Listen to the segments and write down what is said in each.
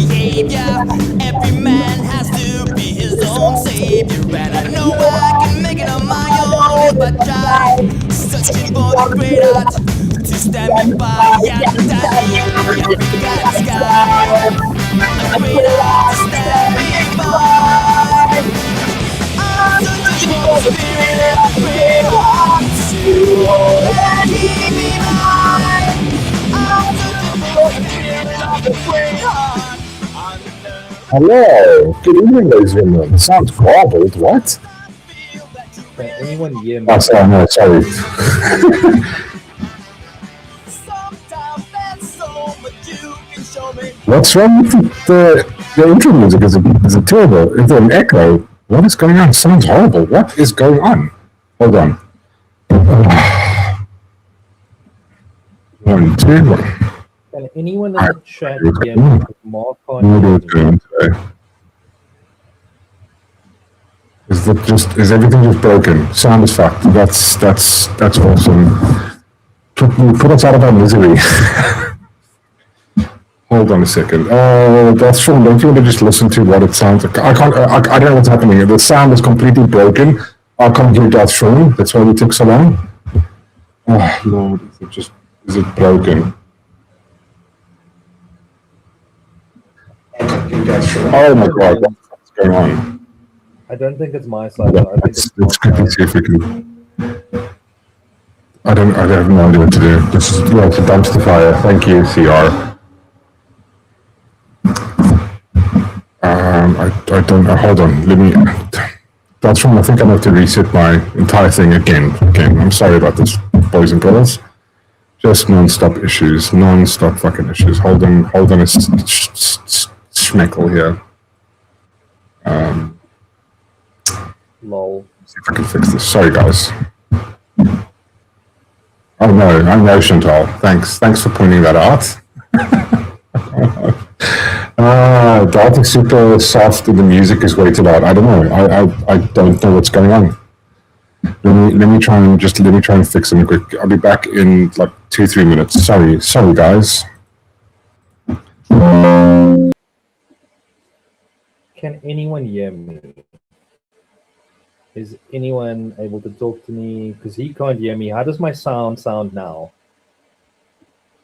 behavior. Every man has to be his own savior, and I know I can make it on my own if I try. Searching for the great art to stand me by and die. Africa the sky, a great art to stand me by. I'm searching for the spirit of the great heart to hold and keep me mine. I'm searching for the spirit of the great heart. Hello, good evening, ladies and gentlemen. Sounds garbled. What? Can anyone hear me? Oh, sorry, no, sorry. What's wrong with the intro music? Is it terrible? Is there an echo? What is going on? Sounds horrible. What is going on? Hold on. 1, 2, 1. Can anyone in the chat hear me? Mork can't hear me. Is everything just broken? Sound is fucked. That's awesome. Put us out of our misery. Hold on a second. That's Sean. Don't you want to just listen to what it sounds like? I don't know what's happening. The sound is completely broken. I can't hear that, Sean. That's why we took so long. Oh Lord, is it broken? Oh my God, what's going on? I don't think it's my side. I think Let's quickly see if we can. I have no idea what to do. It's a dumpster fire. Thank you, CR. I don't know. Hold on. Let me. That's wrong. I think I have to reset my entire thing again. I'm sorry about this, boys and girls. Just non-stop issues. Non-stop fucking issues. Hold on a schmeckle here. Lol. See if I can fix this. Sorry, guys. Oh no, I know, Chantal. Thanks for pointing that out. Dark is super soft and the music is way too loud. I don't know. I don't know what's going on. Let me try and fix it quick. I'll be back in like 2-3 minutes. Sorry guys. Can anyone hear me? Is anyone able to talk to me? Because he can't hear me. How does my sound now?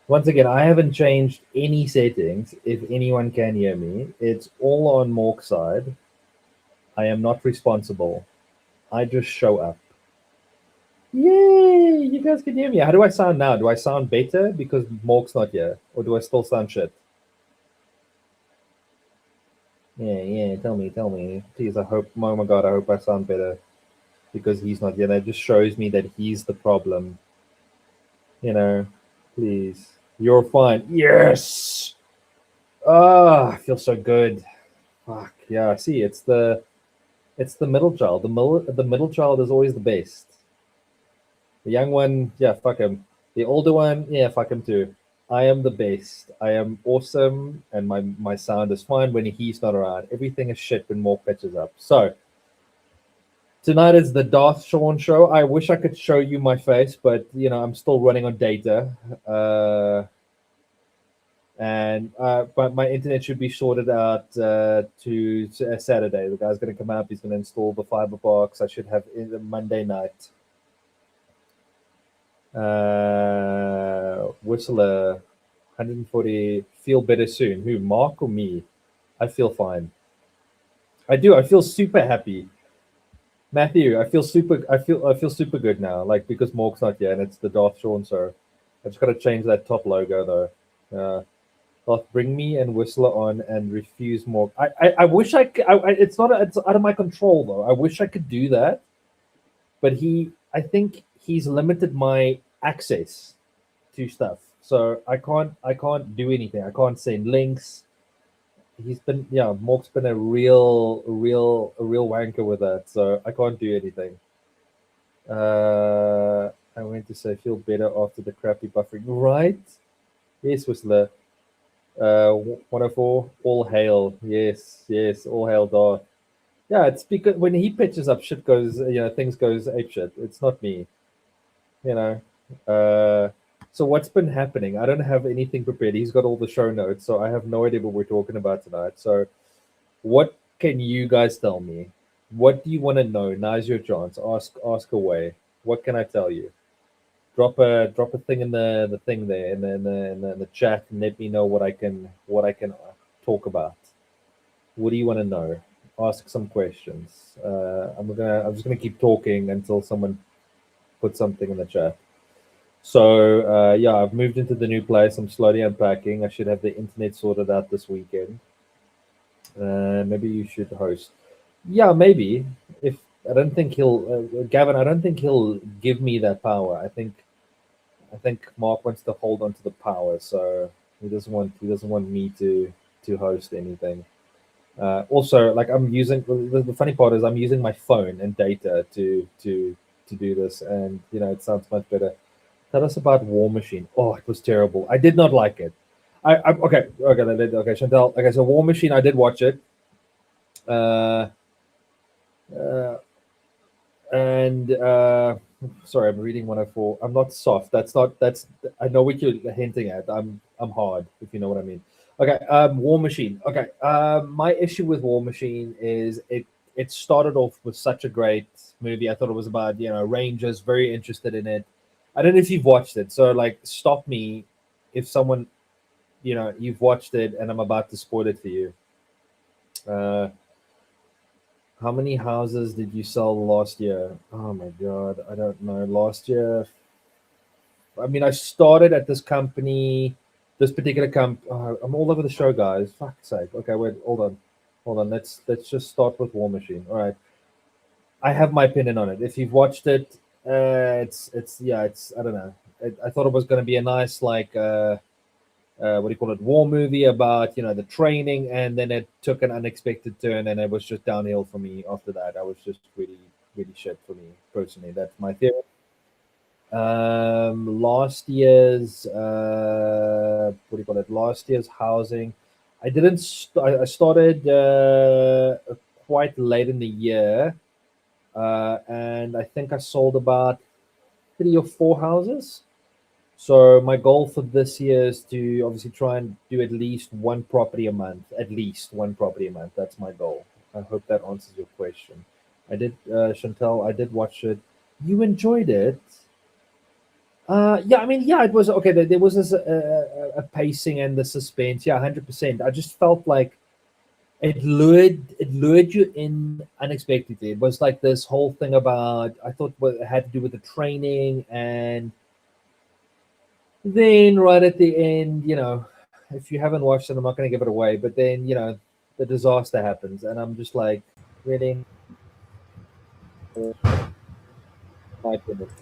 Once again, I haven't changed any settings. If anyone can hear me, it's all on Mork's side. I am not responsible. I just show up. Yay! You guys can hear me. How do I sound now? Do I sound better because Mork's not here? Or do I still sound shit? Yeah, tell me. Please, I hope, oh my God, I hope I sound better because he's not here. That just shows me that he's the problem. You know, please. You're fine. Yes! I feel so good. Fuck, yeah, see, it's the middle child. The middle child is always the best. The young one, yeah, fuck him. The older one, yeah, fuck him too. I am the best. I am awesome, and my sound is fine when he's not around. Everything is shit when Mork pitches up. So tonight is the Darth Sean show. I wish I could show you my face, but you know I'm still running on data, but my internet should be sorted out to Saturday. The guy's going to come up. He's going to install the fiber box. I should have it Monday night. Whistler 140. Feel better soon. Who, Mark or me? I feel fine. I do. I feel super happy. Matthew, I feel super good now. Like because Mork's not here and it's the Darth Sean. So I just got to change that top logo though. Darth, bring me and Whistler on and refuse Mork. I wish I could. It's out of my control though. I wish I could do that, but I think he's limited my access to stuff, so I can't do anything. I can't send links. Mork's been a real wanker with that, so I can't do anything. I went to say feel better after the crappy buffering, right? Yes, Whistler. 104. All hail. Yes. All hail Darth. Yeah, it's because when he pitches up, shit goes. Things goes ape shit. It's not me. So what's been happening? I don't have anything prepared. He's got all the show notes, so I have no idea what we're talking about tonight. So what can you guys tell me? What do you want to know? Now's your chance. Ask away. What can I tell you? Drop a thing in the thing there in the chat and let me know what I can talk about. What do you want to know? Ask some questions. I'm just gonna keep talking until someone puts something in the chat. So yeah, I've moved into the new place. I'm slowly unpacking. I should have the internet sorted out this weekend. Maybe you should host. Yeah, maybe. If I don't think he'll, Gavin. I don't think he'll give me that power. I think Mark wants to hold on to the power, so he doesn't want me to host anything. Also, like I'm using the funny part is I'm using my phone and data to do this, and it sounds much better. Tell us about War Machine. Oh, it was terrible. I did not like it. Okay, Chantal. Okay, so War Machine, I did watch it. Uh, uh, and sorry, I'm reading 104. I'm not soft. That's I know what you're hinting at. I'm hard, if you know what I mean. Okay, War Machine. Okay, my issue with War Machine is it started off with such a great movie. I thought it was about Rangers. Very interested in it. I don't know if you've watched it. So like, stop me if someone you've watched it and I'm about to spoil it for you. How many houses did you sell last year? Oh my god, I don't know. Last year, I mean, I started at this company, this particular I'm all over the show, guys. Fuck's sake. Okay, wait, hold on. Let's just start with War Machine. All right, I have my opinion on it. If you've watched it, it's I don't know. I thought it was going to be a nice what do you call it, war movie about the training, and then it took an unexpected turn and it was just downhill for me after that. I was just really shit for me personally. That's my theory. Last year's what do you call it, last year's housing, I didn't I started quite late in the year, and I think I sold about 3 or 4 houses. So my goal for this year is to obviously try and do at least one property a month. At least one property a month. That's my goal. I hope that answers your question. I did, Chantal. I did watch it. You enjoyed it. Yeah, I mean, yeah, it was okay. There was this a pacing and the suspense. Yeah, 100%. I just felt like it lured you in unexpectedly. It was like this whole thing about, I thought what it had to do with the training, and then right at the end, if you haven't watched it, I'm not going to give it away, but then the disaster happens, and I'm just like, really. My goodness.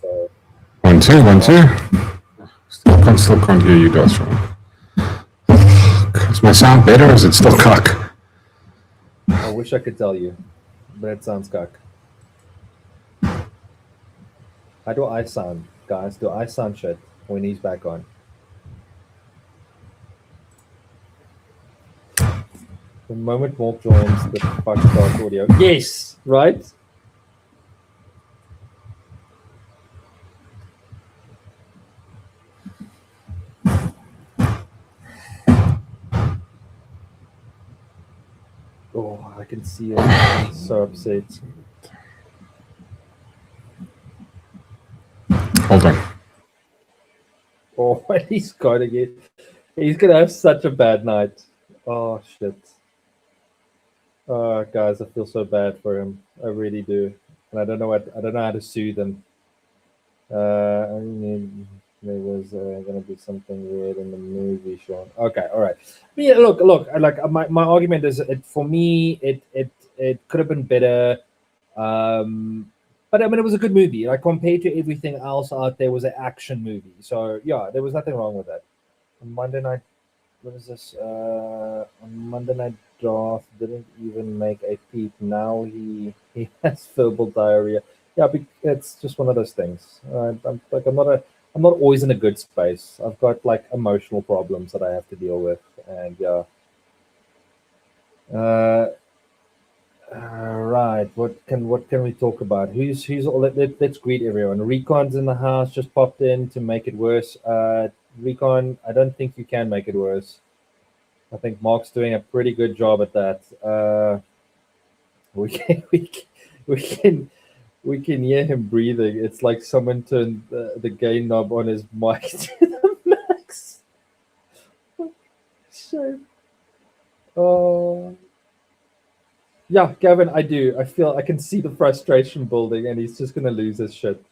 So, 1 2 1 2. Still can't hear you guys. Is my sound better, or is it still cock? I wish I could tell you, but it sounds cock. How do I sound, guys? Do I sound shit when he's back on? The moment Mork joins, the fuck starts audio. Yes, right? Oh, I can see it. I'm so upset. Hold on. Oh, he's going to get. He's gonna have such a bad night. Oh shit. Guys, I feel so bad for him. I really do, and I don't know how to soothe him. I mean, there was gonna be something weird in the movie, Sean. Okay, all right. But yeah, look. Like my argument is, for me, it could have been better. But I mean, it was a good movie. Like, compared to everything else out there, was an action movie. So yeah, there was nothing wrong with that. On Monday night, what is this? On Monday night draft, didn't even make a peep. Now he has verbal diarrhea. Yeah, it's just one of those things. I'm not always in a good space. I've got like emotional problems that I have to deal with, and yeah. Right. right. What can we talk about? Who's let's greet everyone. Recon's in the house, just popped in to make it worse. Recon, I don't think you can make it worse. I think Mark's doing a pretty good job at that. We can we can hear him breathing. It's like someone turned the gain knob on his mic to the max. So, yeah, Gavin, I do. I feel I can see the frustration building, and he's just gonna lose his shit.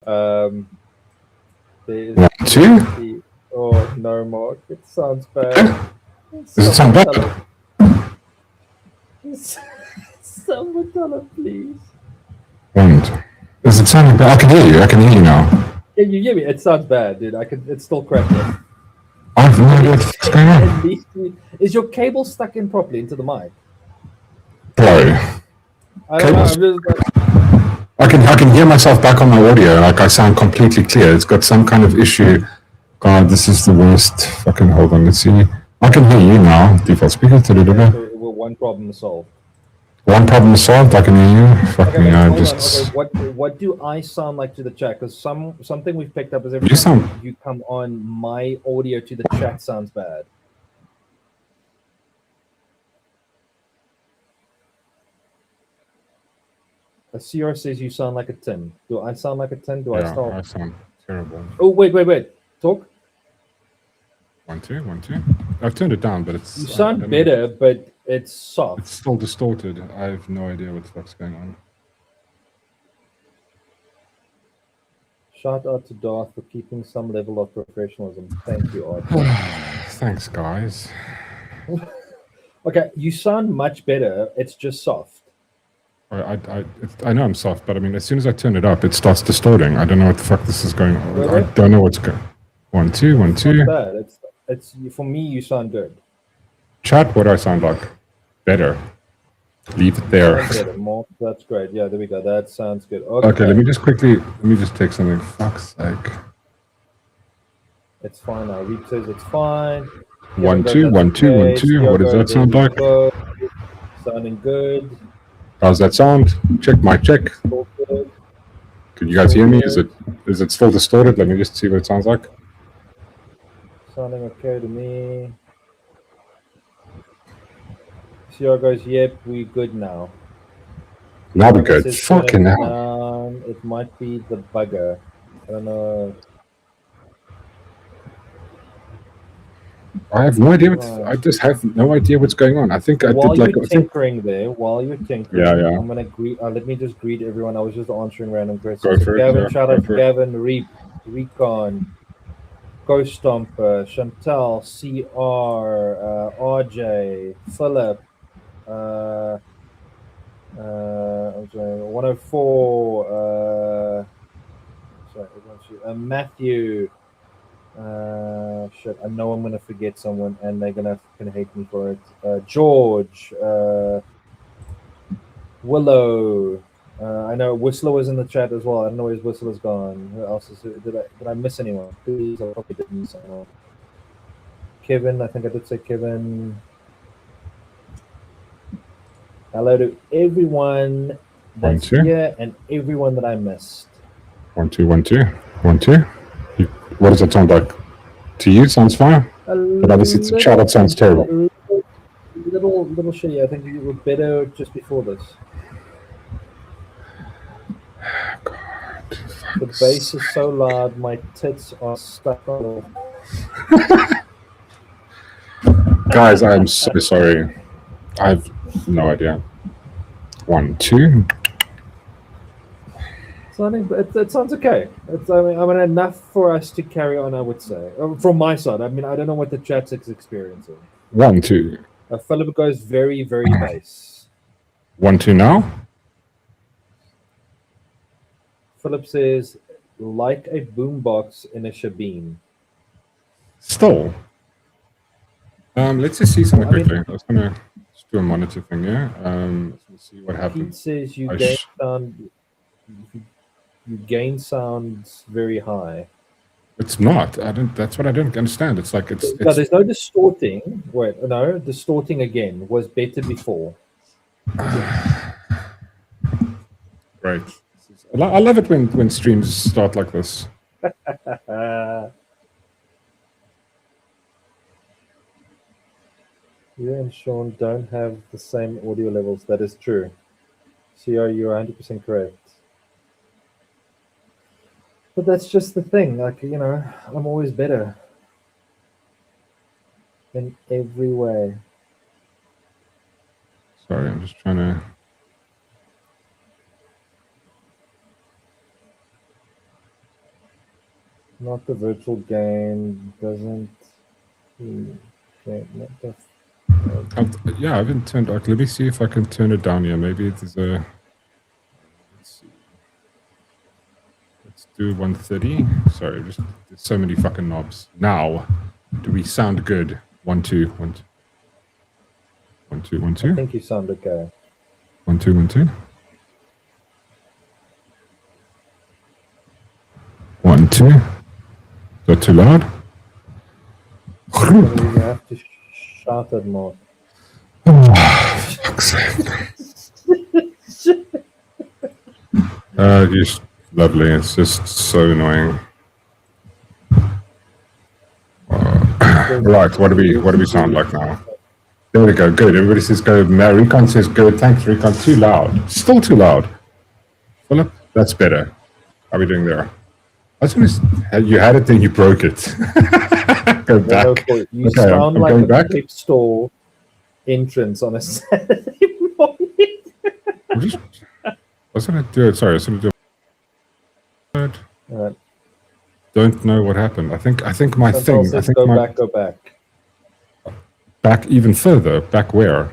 There is 1, 2. oh no, Mark, it sounds bad. Does it sound bad? Someone tell him, please. And is it sounding bad? I can hear you. I can hear you now. Can you hear me? It sounds bad, dude. It's still cracking. I have no idea what's going on. Is your cable stuck in properly into the mic? Bro. I don't know. I'm just like, I can hear myself back on my audio. Like I sound completely clear. It's got some kind of issue. God, this is the worst. Fucking hold on. Let's see. I can hear you now. Default speaker. one problem solved. One problem solved. I can hear you. Fucking okay, what do I sound like to the chat? Because something we've picked up is every time you come on, my audio to the chat sounds bad. A CR says you sound like a tin. Do I sound like a tin? Do I start? I sound terrible. Oh wait. Talk. 1, 2, 1, 2. I've turned it down, but it's. You sound better, but it's soft. It's still distorted. I have no idea what the fuck's going on. Shout out to Darth for keeping some level of professionalism. Thank you, Art. Thanks, guys. Okay, you sound much better. It's just soft. I know I'm soft, but I mean, as soon as I turn it up, it starts distorting. I don't know what the fuck this is going on. Really? I don't know what's going. 1, 2, 1, 2. Not bad. It's for me. You sound good. Chat, what do I sound like? Better. Leave it there. More. That's great. Yeah, there we go. That sounds good. Okay, let me just take something. Fuck's sake. It's fine now. Reap says it's fine. 1, 2, 1, 2, 1, 2. What does that sound like? Sounding good. How's that sound? Check my check. Can you guys hear me? Is it still distorted? Let me just see what it sounds like. Sounding okay to me. CR goes, yep, we good now. Now we're good. Fucking hell. It might be the bugger. I don't know. I have no idea. I just have no idea what's going on. I think while you're tinkering, yeah. I'm gonna greet. Let me just greet everyone. I was just answering random questions. Gavin, shout out to Gavin, Reap, Recon, Ghost Stomper, Chantel, CR, RJ, Philip, 104, Matthew. Shit, I know I'm gonna forget someone, and they're gonna hate me for it. George, Willow. I know Whistler was in the chat as well. I don't know where his Whistler's gone. Who else is? Did I miss anyone? Please, I probably did miss anyone. Kevin, I think I did say Kevin. Hello to everyone that's here and everyone that I missed. 1, 2, 1, 2, 1, 2. What does that sound like? To you, it sounds fine. But obviously, it's a chat. It sounds terrible. Little shitty. I think you were better just before this. God, the bass is so loud, my tits are stuck on it. Guys, I'm so sorry. I have no idea. 1, 2. It sounds okay. I mean, enough for us to carry on, I would say. From my side, I mean, I don't know what the chat's experiencing. 1, 2. Philip goes very, very bass. 1, 2 now? Philip says, like a boombox in a shebeen. Still. Let's just see something quickly. I was going to do a monitor thing here. Let's see what happens. Pete says you gain sound... You gain sounds very high. It's not. That's what I don't understand. It's like it's. No, there's no distorting. Wait, no, distorting again was better before. Great. I love it when streams start like this. You and Sean don't have the same audio levels. That is true. CR, you're 100% correct. But that's just the thing. Like, you know, I'm always better in every way. Sorry, I'm just trying to. Not the virtual game. Doesn't. Okay, not the. Yeah, I haven't turned. Let me see if I can turn it down here. Maybe there's a. Let's see. Let's do 130. Sorry, there's so many fucking knobs. Now, do we sound good? 1 2 1 2 1 2 1 2. I think you sound okay. 1 2 1 2. 1 2. Is that too loud? You have to shout it more. Fuck's sake. Just lovely. It's just so annoying. Right, what do we sound like now? There we go. Good. Everybody says go. Recon says good. Thanks, Recon. Too loud. Still too loud. Philip, that's better. How are we doing there? I just want to, you had it, then you broke it. Go back. You sound like a clip store entrance on a Saturday morning. I was going to do it. Sorry, I was going to do it. Don't know what happened. I think my thing. I think go back. Back even further. Back where?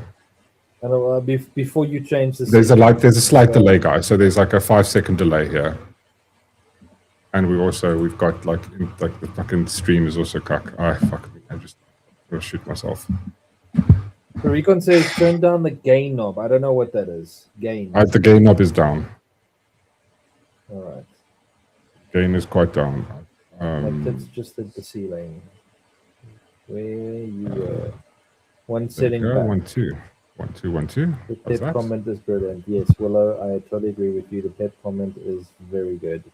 I know, before you change the. There's a slight delay, guys. So there's like a 5-second delay here. And we've got like the fucking stream is also cuck. I'm just gonna shoot myself. So Recon says turn down the gain knob. I don't know what that is. Gain. The gain knob is down. All right. Gain is quite down. That's just at the ceiling. Where you were. One setting back. 1 2 1 2 1 2. The pet comment is brilliant. Yes, Willow, I totally agree with you. The pet comment is very good.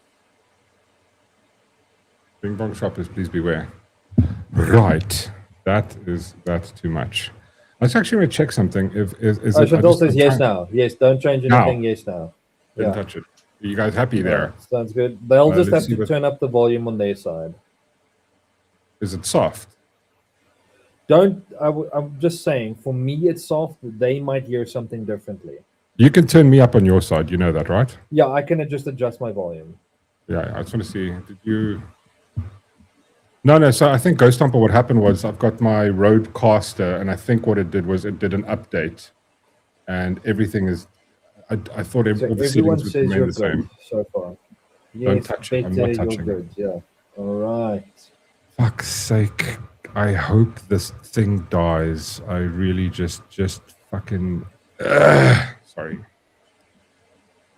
Bing bong shoppers, please beware. Right, that's too much. I was actually going to check something. Chantal says yes now. Yes, don't change anything. Now. Yes now. Didn't touch it. Are you guys happy there? Sounds good. They'll just have to turn up the volume on their side. Is it soft? I'm just saying, for me it's soft. They might hear something differently. You can turn me up on your side. You know that, right? Yeah, I can just adjust my volume. Yeah, I just want to see. Did you? No. So I think Ghost Stomper, what happened was I've got my Rodecaster, and I think what it did was it did an update, and everything is. I thought all the settings would remain the same. So far. Yes, don't touch it. I'm not touching it. Yeah. All right. Fuck's sake. I hope this thing dies. I really just fucking sorry.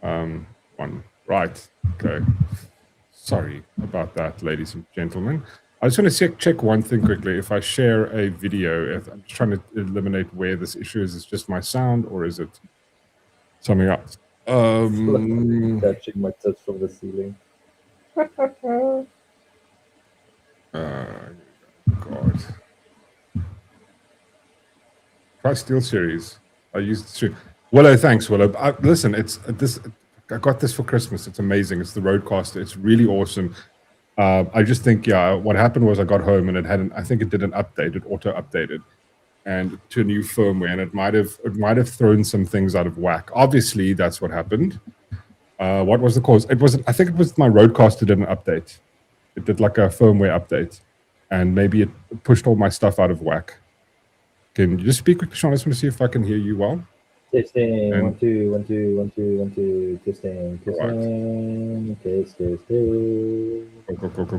One. Right. Okay. Sorry about that, ladies and gentlemen. I just want to check one thing quickly. If I share a video, I'm just trying to eliminate where this issue is. Is it just my sound or is it something else? Catching my touch from the ceiling. God. Try Steel Series. I used it too. Willow, thanks, Willow. Listen, it's this. I got this for Christmas. It's amazing. It's the Rodecaster. It's really awesome. I just think, what happened was I got home and it had I think it did an update. It auto updated and to a new firmware, and it might have thrown some things out of whack. Obviously, that's what happened. What was the cause? I think it was my Rodecaster did an update. It did like a firmware update, and maybe it pushed all my stuff out of whack. Can you just speak with Sean? I just want to see if I can hear you well. Testing. 1 2 1 2 1 2 1 2. Testing. Test.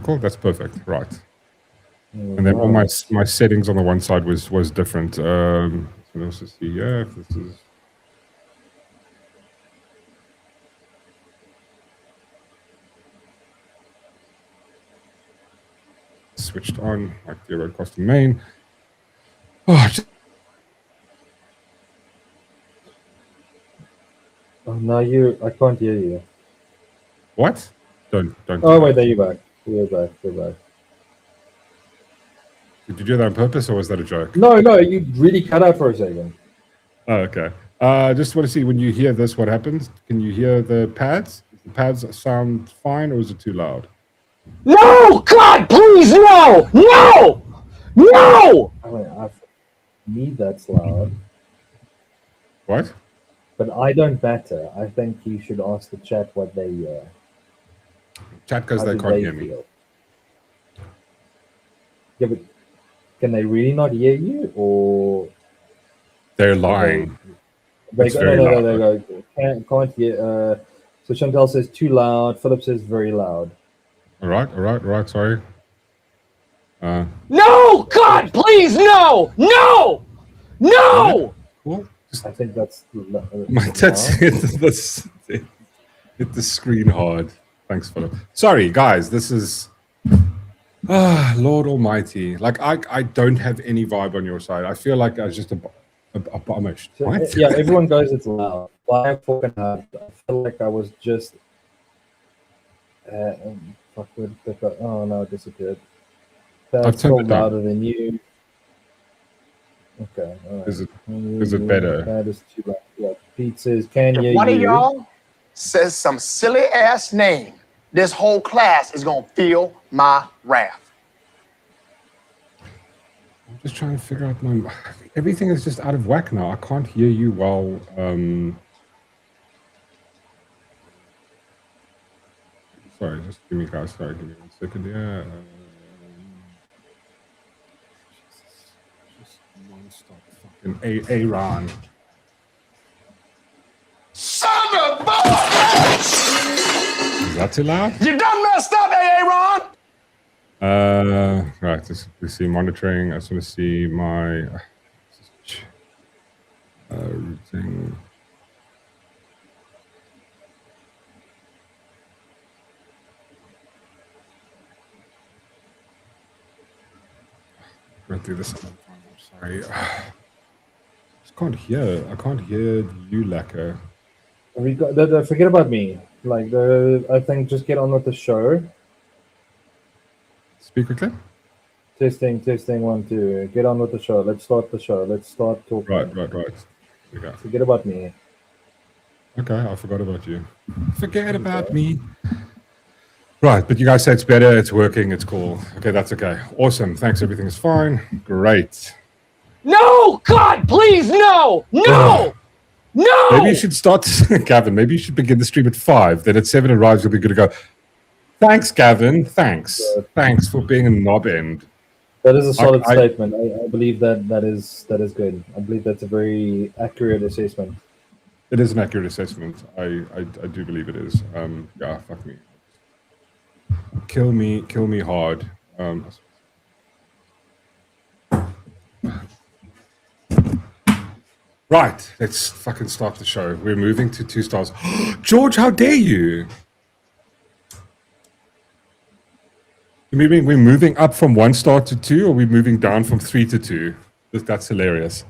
Cool. That's perfect. Right. And then all my settings on the one side was different. So let's just see. Yeah, if this is. Switched on like the Rodecaster main. No, I can't hear you. What? Don't. Oh, wait, there you're back. You're back. Did you do that on purpose, or was that a joke? No, you really cut out for a second. Oh, okay. Just want to see, when you hear this, what happens? Can you hear the pads? Does the pads sound fine, or is it too loud? No! God, please, no! No! No! I mean, I need that's loud, What? but I don't matter. I think you should ask the chat what they Chat goes, how they do can't hear me. feel. Yeah, but can they really not hear you, or They're lying. they It's go? very No, loud. they go. Can't hear. So Chantal says too loud. Philip says very loud. All right. Sorry. No! God, please, no! No! No! Well, just I think that's my tits hit the screen hard. Thanks, Philip. Sorry, guys. This is Lord Almighty. Like I don't have any vibe on your side. I feel like I was just a bummish. So, What? yeah, everyone goes it's loud. Why fucking hard? I feel like I was just. Fuck, where did that go? Oh no, it disappeared. I've That's turned still it down. louder than you. Okay. All right. Is it better? That is too loud. Yeah, Pete says, can If you? one of y'all says some silly ass name, this whole class is gonna feel my wrath. I'm just trying to figure out my. Everything is just out of whack now. I can't hear you well. Sorry, just give me, guys. Sorry, give me 1 second. Yeah. Just non-stop fucking Aaron. Son of a bitch! Is that too loud? You done messed up, Aaron! Right. Let's see monitoring. I just want to see my routing. Went through this. I'm sorry. I can't hear. I can't hear you, Lacquer. We got, forget about me. Like I think just get on with the show. Speak quickly. Testing 1 2. Get on with the show. Let's start the show. Let's start talking. Right. There we go. Forget about me. Okay, I forgot about you. Forget about me. Right, but you guys say it's better, it's working, it's cool. Okay, that's okay. Awesome. Thanks. Everything is fine. Great. No! God, please, no! No! No! Maybe you should start, Gavin. Maybe you should begin the stream at 5. Then at 7 arrives, you'll be good to go. Thanks, Gavin. Thanks. Thanks for being a knob end. That is a solid statement. I believe that is good. I believe that's a very accurate assessment. It is an accurate assessment. I do believe it is. Yeah, fuck me. Kill me hard. Right, let's fucking start the show. We're moving to 2 stars. George, how dare you? We're moving up from 1 star to 2, or we're moving down from 3 to 2? That's hilarious.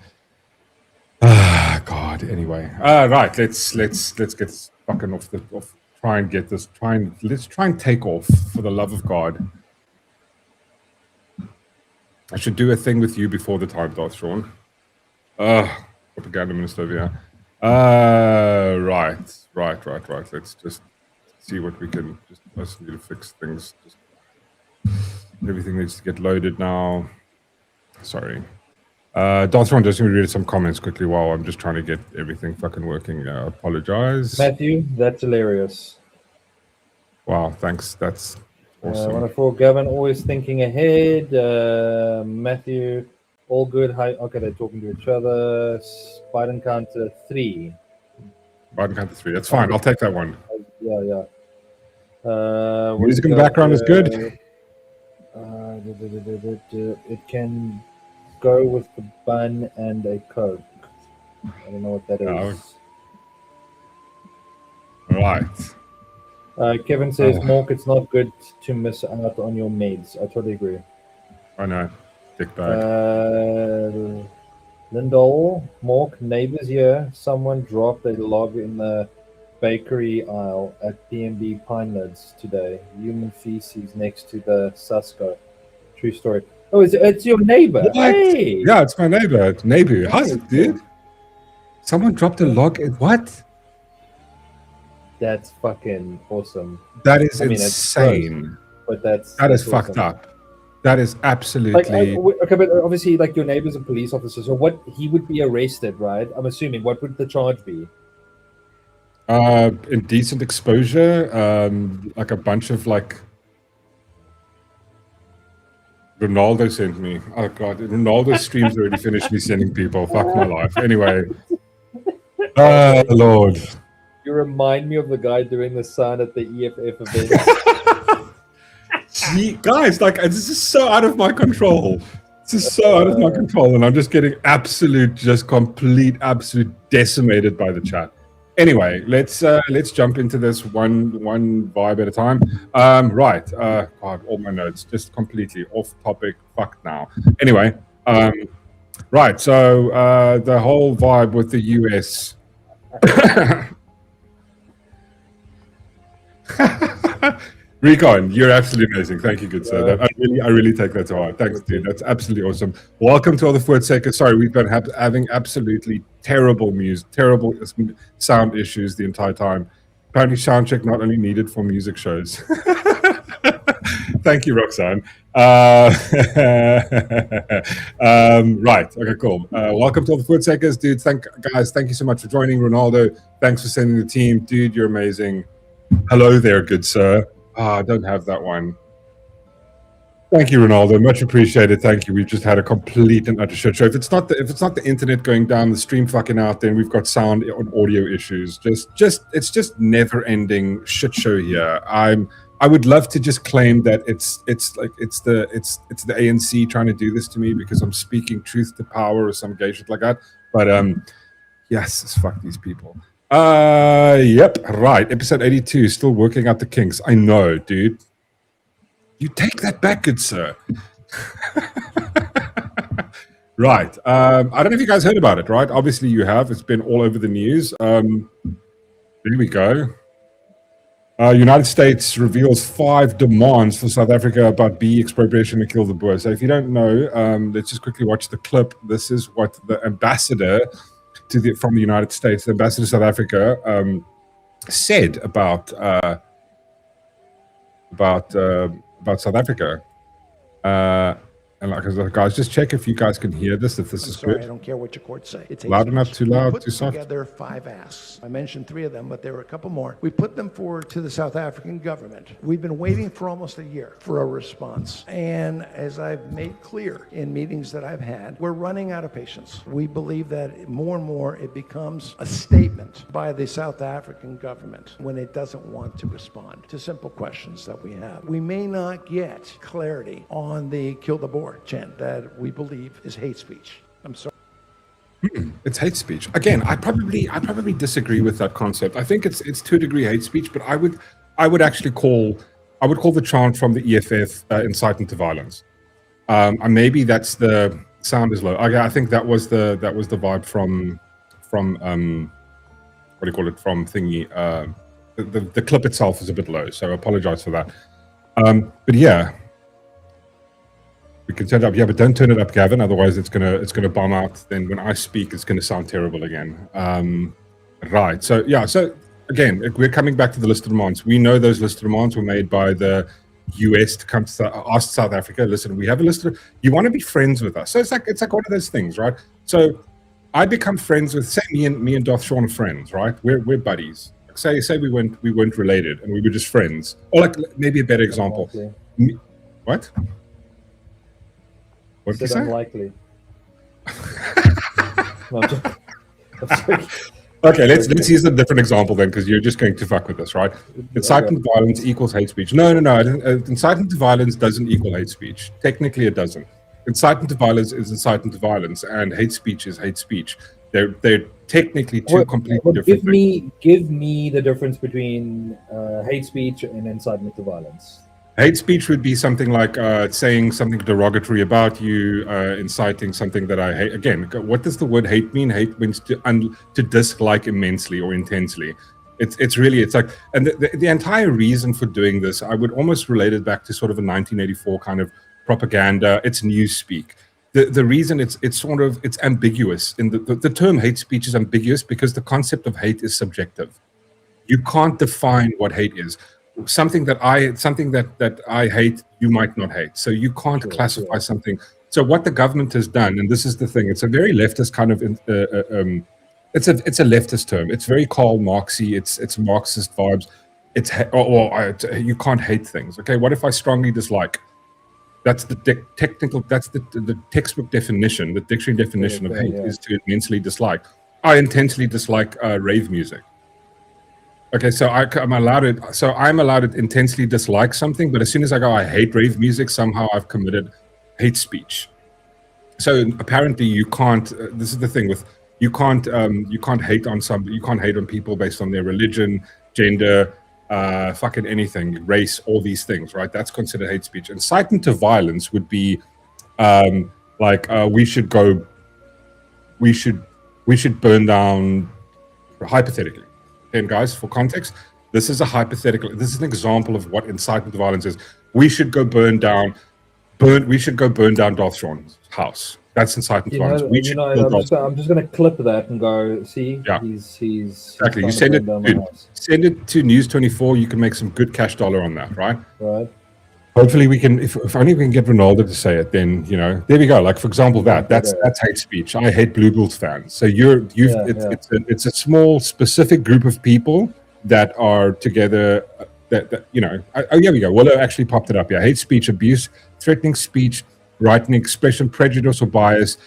Ah, God. Anyway, right. Let's get fucking off. Try and get this. Let's try and take off, for the love of God. I should do a thing with you before the time starts, Sean. Propaganda minister over here. Right. Let's just see what we can. I just need to fix things. Everything needs to get loaded now. Sorry. Darthron, just going to read some comments quickly while I'm just trying to get everything fucking working. Apologize. Matthew, that's hilarious. Wow, thanks. That's awesome. 104, Gavin, always thinking ahead. Matthew, all good. Hi. Okay, they're talking to each other. Biden counter 3. Biden counter 3. That's fine. I'll take that one. Yeah. Music in the background is good. It can go with the bun and a Coke. I don't know what that is. Right. Kevin says, Mork, it's not good to miss out on your meds. I totally agree. I know. Dick bag. Lindell, Mork, neighbors here. Someone dropped a log in the bakery aisle at PMB Pinelets today. Human feces next to the Susco. True story. Oh, it's your neighbor. What? Hey. Yeah, it's my neighbor. Neighbor, how's it, dude? Someone dropped a log. What? That's fucking awesome. That is I mean, it's insane. But That that's is fucked awesome. up. That is absolutely. Okay, but obviously, like your neighbor's a police officer, so what he would be arrested, right? I'm assuming. What would the charge be? Indecent exposure, like a bunch of like. Ronaldo sent me. Oh god, Ronaldo's stream's already finished me sending people. Fuck my life. Anyway. Oh Lord. You remind me of the guy doing the sound at the EFF event. Guys, like this is so out of my control. This is so out of my control, and I'm just getting absolute decimated by the chat. Anyway, let's jump into this one vibe at a time. Right. God, all my notes just completely off topic. Fuck now. Anyway, right. So the whole vibe with the US. Recon, you're absolutely amazing. Thank you, good sir. I really take that to heart. Thanks, dude. That's absolutely awesome. Welcome to all the Fourth Second. Sorry, we've been having absolutely terrible sound issues the entire time. Apparently, sound check not only needed for music shows. Thank you, Roxanne. Right. Okay, cool. Welcome to all the Fourth Seconds, dude. Guys, thank you so much for joining. Ronaldo, thanks for sending the team. Dude, you're amazing. Hello there, good sir. I don't have that one. Thank you, Ronaldo. Much appreciated. Thank you. We've just had a complete and utter shit show. If it's not the internet going down, the stream fucking out, then we've got sound and audio issues. It's just never-ending shit show here. I would love to just claim that it's the ANC trying to do this to me because I'm speaking truth to power or some gay shit like that. But yes, fuck these people. Yep, right. Episode 82, still working out the kinks. I know, dude. You take that back, good sir. Right. I don't know if you guys heard about it, right? Obviously you have. It's been all over the news. There we go. United States reveals 5 demands for South Africa about bee expropriation and kill the Boer. So if you don't know, let's just quickly watch the clip. This is what the ambassador from the United States, the ambassador to South Africa, said about South Africa. And like I said, guys, just check if you guys can hear this, if this is sorry, good. I don't care what your courts say. It's loud enough, too loud, too soft? We put together 5 asks. I mentioned 3 of them, but there were a couple more. We put them forward to the South African government. We've been waiting for almost a year for a response. And as I've made clear in meetings that I've had, we're running out of patience. We believe that more and more it becomes a statement by the South African government when it doesn't want to respond to simple questions that we have. We may not get clarity on the kill the Boer chant that we believe is hate speech. I'm sorry. It's hate speech. Again, I probably disagree with that concept. I think it's to a degree hate speech, but I would actually call the chant from the EFF incitement to violence. And maybe that's the sound is low. Okay, I think that was the vibe from what do you call it, from thingy. The clip itself is a bit low, so I apologize for that. But yeah. We can turn it up, yeah, but don't turn it up, Gavin. Otherwise, it's gonna bomb out. Then when I speak, it's gonna sound terrible again. Right. So yeah. So again, we're coming back to the list of demands. We know those list of demands were made by the US to come to ask South Africa. Listen, we have a list of. You want to be friends with us? So it's like one of those things, right? So I become friends with, say, me and Doth Sean are friends, right? We're buddies. Say we weren't related and we were just friends. Or like maybe a better example. What? What did you say? Unlikely. Okay, let's use a different example then, because you're just going to fuck with this, right? Incitement to violence equals hate speech. No. Incitement to violence doesn't equal hate speech. Technically, it doesn't. Incitement to violence is incitement to violence, and hate speech is hate speech. They're technically two completely different things. Give me the difference between hate speech and incitement to violence. Hate speech would be something like saying something derogatory about you, inciting something that I hate. Again, what does the word hate mean? Hate means to dislike immensely or intensely. It's really, it's like, and the entire reason for doing this, I would almost relate it back to sort of a 1984 kind of propaganda. It's newspeak. The reason it's sort of, it's ambiguous. In the term hate speech is ambiguous because the concept of hate is subjective. You can't define what hate is. Something that I hate, you might not hate. So you can't classify something. So what the government has done, and this is the thing, it's a very leftist kind of it's a leftist term. It's very Karl Marxy. It's Marxist vibes. You can't hate things. Okay, what if I strongly dislike? That's the technical. That's the textbook definition. The dictionary definition of hate is to intensely dislike. I intensely dislike rave music. Okay, so I'm allowed to intensely dislike something, but as soon as I go, I hate rave music, somehow I've committed hate speech. So apparently you can't. This is the thing with. You can't hate on somebody. You can't hate on people based on their religion, gender, fucking anything, race, all these things, right? That's considered hate speech. Incitement to violence would be we should burn down, hypothetically. And guys, for context, this is a hypothetical. This is an example of what incitement to violence is. We should go burn down Darth Sean's house. That's incitement to violence. I'm just going to clip that and go, see, he's exactly. You send it to News 24. You can make some good cash dollar on that, right? Right. Hopefully we can, if only we can get Ronaldo to say it, then, there we go. Like, for example, that's hate speech. I hate Blue Bulls fans. So it's a small, specific group of people that are together here we go. Willow actually popped it up. Yeah. Hate speech, abuse, threatening speech, writing expression, prejudice or bias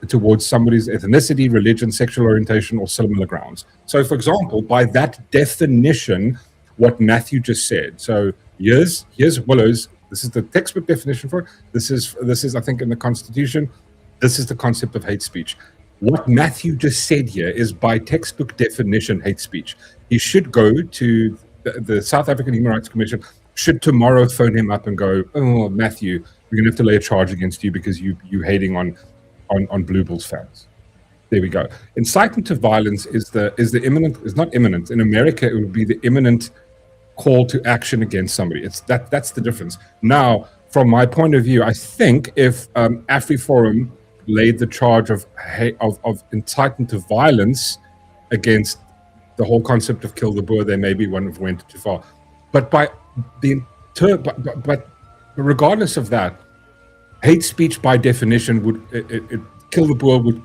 towards somebody's ethnicity, religion, sexual orientation, or similar grounds. So, for example, by that definition, what Matthew just said. So here's Willow's. This is the textbook definition for it. This is I think in the Constitution. This is the concept of hate speech. What Matthew just said here is by textbook definition hate speech. He should go to the South African Human Rights Commission. Should tomorrow phone him up and go, oh, Matthew, we're gonna have to lay a charge against you because you hating on Blue Bulls fans. There we go. Incitement to violence is not imminent. In America, it would be the imminent call to action against somebody. That's the difference. Now, from my point of view, I think if AfriForum laid the charge of incitement to violence against the whole concept of kill the Boer, they maybe went too far. But but regardless of that, hate speech by definition would kill the Boer would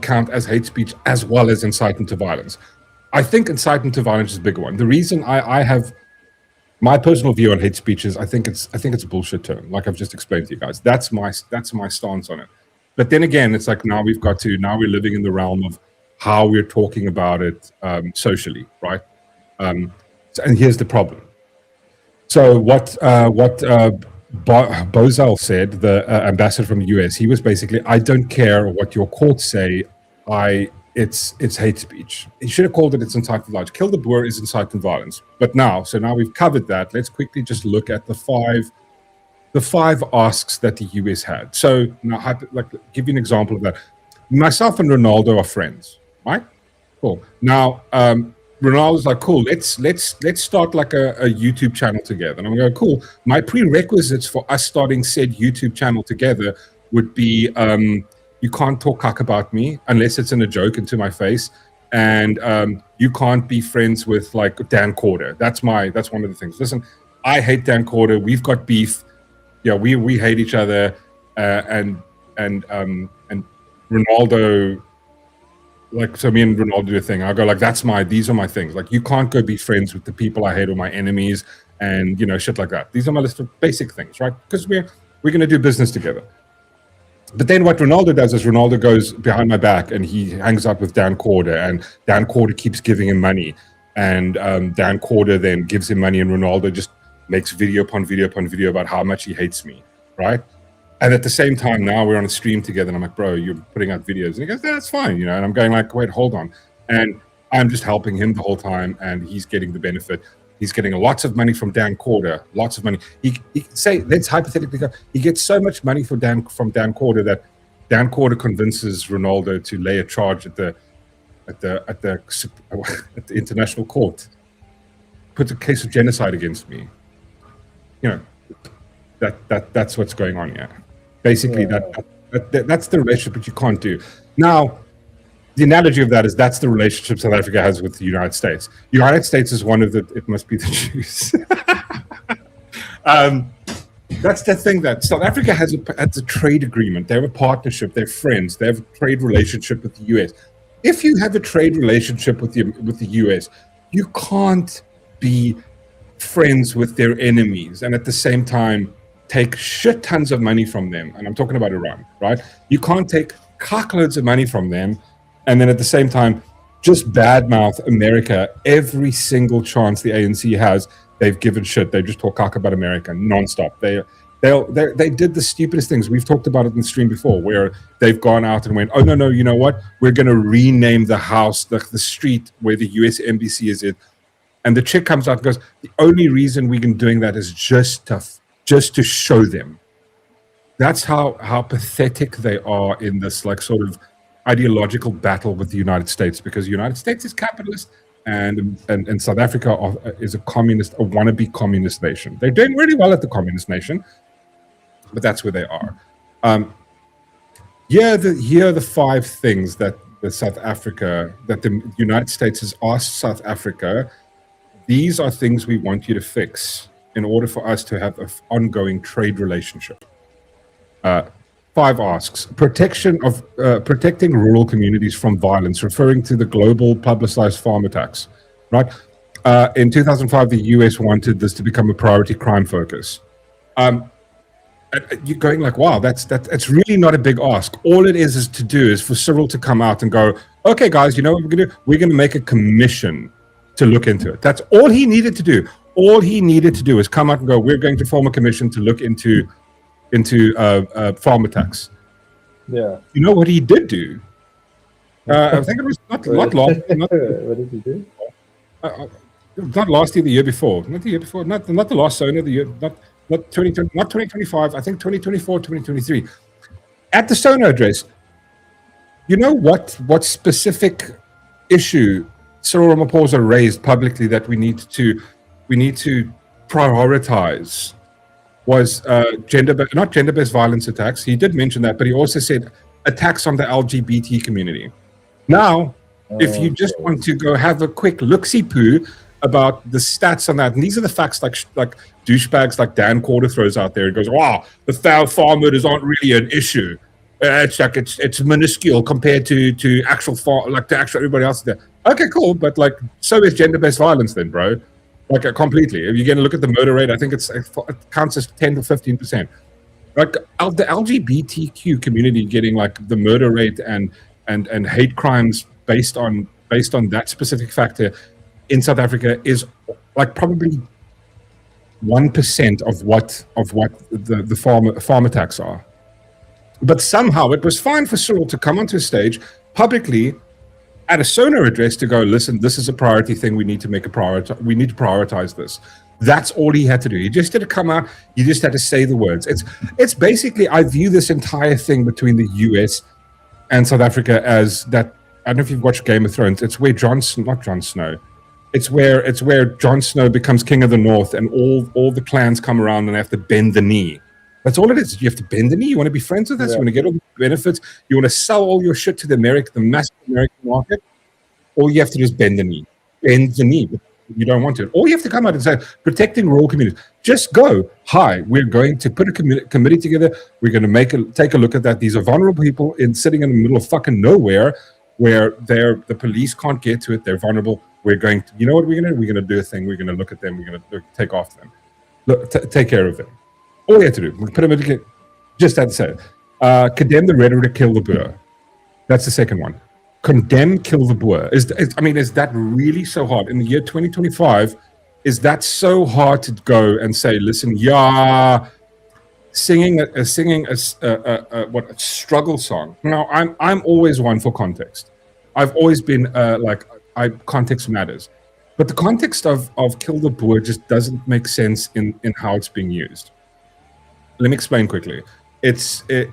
count as hate speech as well as incitement to violence. I think incitement to violence is a bigger one. The reason I have my personal view on hate speech is I think it's a bullshit term, like I've just explained to you guys. That's my stance on it. But then again, it's like now we're living in the realm of how we're talking about it socially, right? And here's the problem. So what Bozell said, the ambassador from the US, he was basically, I don't care what your courts say, it's hate speech. He should have called it incitement to violence. Kill the Boer is incitement to violence. But now we've covered that. Let's quickly just look at the five asks that the US had. So now, give you an example of that. Myself and Ronaldo are friends, right? Cool. Now, Ronaldo's like, cool, let's start like a YouTube channel together. And I'm going, cool. My prerequisites for us starting said YouTube channel together would be you can't talk cuck about me unless it's in a joke into my face. And you can't be friends with like Dan Corder. That's one of the things. Listen, I hate Dan Corder. We've got beef. Yeah, we hate each other. And Ronaldo, like, so me and Ronaldo do a thing. I go like, these are my things. Like, you can't go be friends with the people I hate or my enemies and, shit like that. These are my list of basic things, right? Because we're going to do business together. But then what Ronaldo does is Ronaldo goes behind my back and he hangs out with Dan Corder, and Dan Corder keeps giving him money. And Dan Corder then gives him money, and Ronaldo just makes video upon video upon video about how much he hates me, right? And at the same time, now we're on a stream together, and I'm like, bro, you're putting out videos. And he goes, yeah, that's fine, And I'm going like, wait, hold on. And I'm just helping him the whole time, and he's getting the benefit. He's getting lots of money from Dan Corder, lots of money. He say, let's hypothetically go, he gets so much money from Dan Corder that Dan Corder convinces Ronaldo to lay a charge at the at the at the international court, put a case of genocide against me. You know, that's what's going on here. Basically, that's the relationship that you can't do. Now, the analogy of that is that's the relationship South Africa has with the United States. The United States is one of the, it must be the Jews. That's the thing, that South Africa has a trade agreement. They have a partnership. They're friends. They have a trade relationship with the US. If you have a trade relationship with the US, you can't be friends with their enemies and at the same time take shit tons of money from them. And I'm talking about Iran, right? You can't take cockloads of money from them and then at the same time just badmouth America every single chance the ANC has. They've given shit. They just talk cock about America nonstop. They did the stupidest things. We've talked about it in the stream before, where they've gone out and went, oh no, you know what? We're going to rename the house, the street where the US embassy is in. And the chick comes out and goes, the only reason we've been doing that is just to show them. That's how pathetic they are in this like sort of ideological battle with the United States, because the United States is capitalist and South Africa is a wannabe communist nation. They're doing really well at the communist nation, but that's where they are. Here are the 5 things that the United States has asked South Africa. These are things we want you to fix in order for us to have an ongoing trade relationship. 5 asks: protecting rural communities from violence, referring to the global publicized farm attacks, right? In 2005, the US wanted this to become a priority crime focus. You're going like, wow, it's really not a big ask. All it is to do is for Cyril to come out and go, okay, guys, you know what we're going to do? We're going to make a commission to look into it. That's all he needed to do. All he needed to do is come out and go, we're going to form a commission to look into farm attacks. Yeah. You know what he did do? I think it was not last. What did he do? Not last year, the year before. Not the year before. Not the last Sona. The year. Not 2020. Not 2025. I think 2024, 2023. At the Sona address, you know what specific issue Cyril Ramaphosa raised publicly that we need to prioritize was not gender-based violence attacks. He did mention that, but he also said attacks on the LGBT community. Now, if you just want to go have a quick look-see-poo about the stats on that, and these are the facts like douchebags like Dan Corder throws out there. He goes, wow, the farm murders aren't really an issue. It's minuscule compared to actual everybody else there. Okay, cool, but like so is gender-based violence then, bro. Like completely. If you're going to look at the murder rate, I think it counts as 10 to 15%. Like the LGBTQ community getting like the murder rate and hate crimes based on that specific factor in South Africa is like probably 1% of what the farm attacks are. But somehow it was fine for Cyril to come onto a stage publicly at a Sona address to go, listen, this is a priority thing. We need to make a priority. We need to prioritize this. That's all he had to do. He just had to come out. He just had to say the words. It's basically, I view this entire thing between the US and South Africa as that. I don't know if you've watched Game of Thrones. It's where not Jon Snow. It's where Jon Snow becomes king of the North and all the clans come around and they have to bend the knee. That's all it is. You have to bend the knee. You want to be friends with us. Yeah. You want to get all the benefits. You want to sell all your shit to the massive American market. All you have to do is bend the knee. Bend the knee. You don't want to. Or you have to come out and say, protecting rural communities. Just go, hi, we're going to put a committee together. We're going to take a look at that. These are vulnerable people sitting in the middle of fucking nowhere where the police can't get to it. They're vulnerable. We're going to, you know what we're going to do? We're going to do a thing. We're going to look at them. We're going to take after them. Look, take care of them. All you have to do, put them in, just that to say it. Condemn the rhetoric, kill the Boer. That's the second one. Condemn, kill the Boer. Is that really so hard? In the year 2025, is that so hard to go and say, listen, singing a struggle song? Now, I'm always one for context. I've always been context matters. But the context of kill the Boer just doesn't make sense in how it's being used. Let me explain quickly. No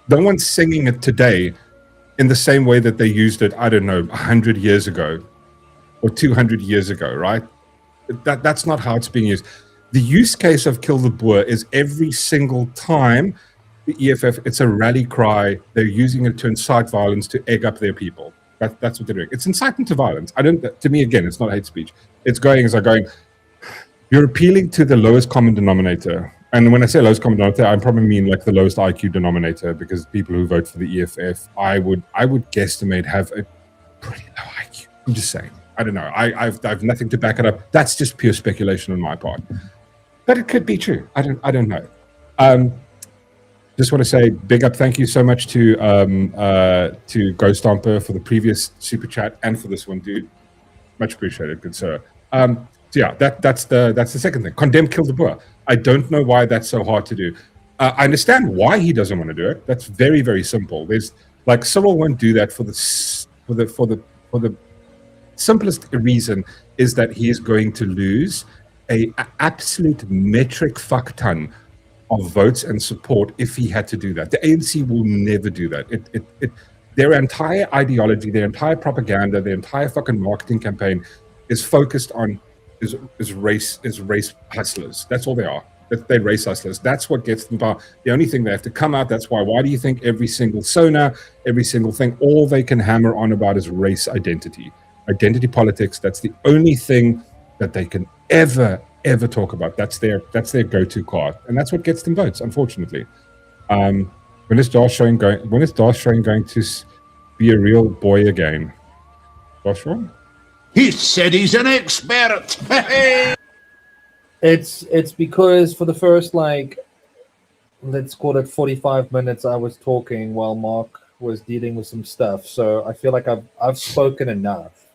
one's singing it today in the same way that they used it, I don't know, 100 years ago or 200 years ago, right? That's not how it's being used. The use case of kill the Boer is every single time the EFF, it's a rally cry. They're using it to incite violence, to egg up their people. That's what they're doing. It's inciting to violence. To me, again, it's not hate speech. It's going, you're appealing to the lowest common denominator. And when I say lowest common denominator, I probably mean like the lowest IQ denominator, because people who vote for the EFF, I would guesstimate have a pretty low IQ. I'm just saying. I don't know. I've nothing to back it up. That's just pure speculation on my part. But it could be true. I don't know. Just want to say big up. Thank you so much to Ghost Stomper for the previous super chat and for this one, dude. Much appreciated, good sir. So yeah, that's the second thing. Condemn, kill the Boer. I don't know why that's so hard to do. I understand why he doesn't want to do it. That's very, very simple. There's like Cyril won't do that for the simplest reason is that he is going to lose a absolute metric fuck ton of votes and support if he had to do that. The ANC will never do that. Their entire ideology, their entire propaganda, their entire fucking marketing campaign is focused on is race hustlers. That's all they are. They're race hustlers. That's what gets them power. The only thing they have to come out, that's why do you think every single Sona, every single thing, all they can hammer on about is race identity politics. That's the only thing that they can ever talk about. That's their go-to card, and that's what gets them votes, unfortunately. When is Joshua going to be a real boy again? Joshua? He said he's an expert. It's because for the first, like, let's call it 45 minutes, I was talking while Mark was dealing with some stuff. So I feel like I've spoken enough.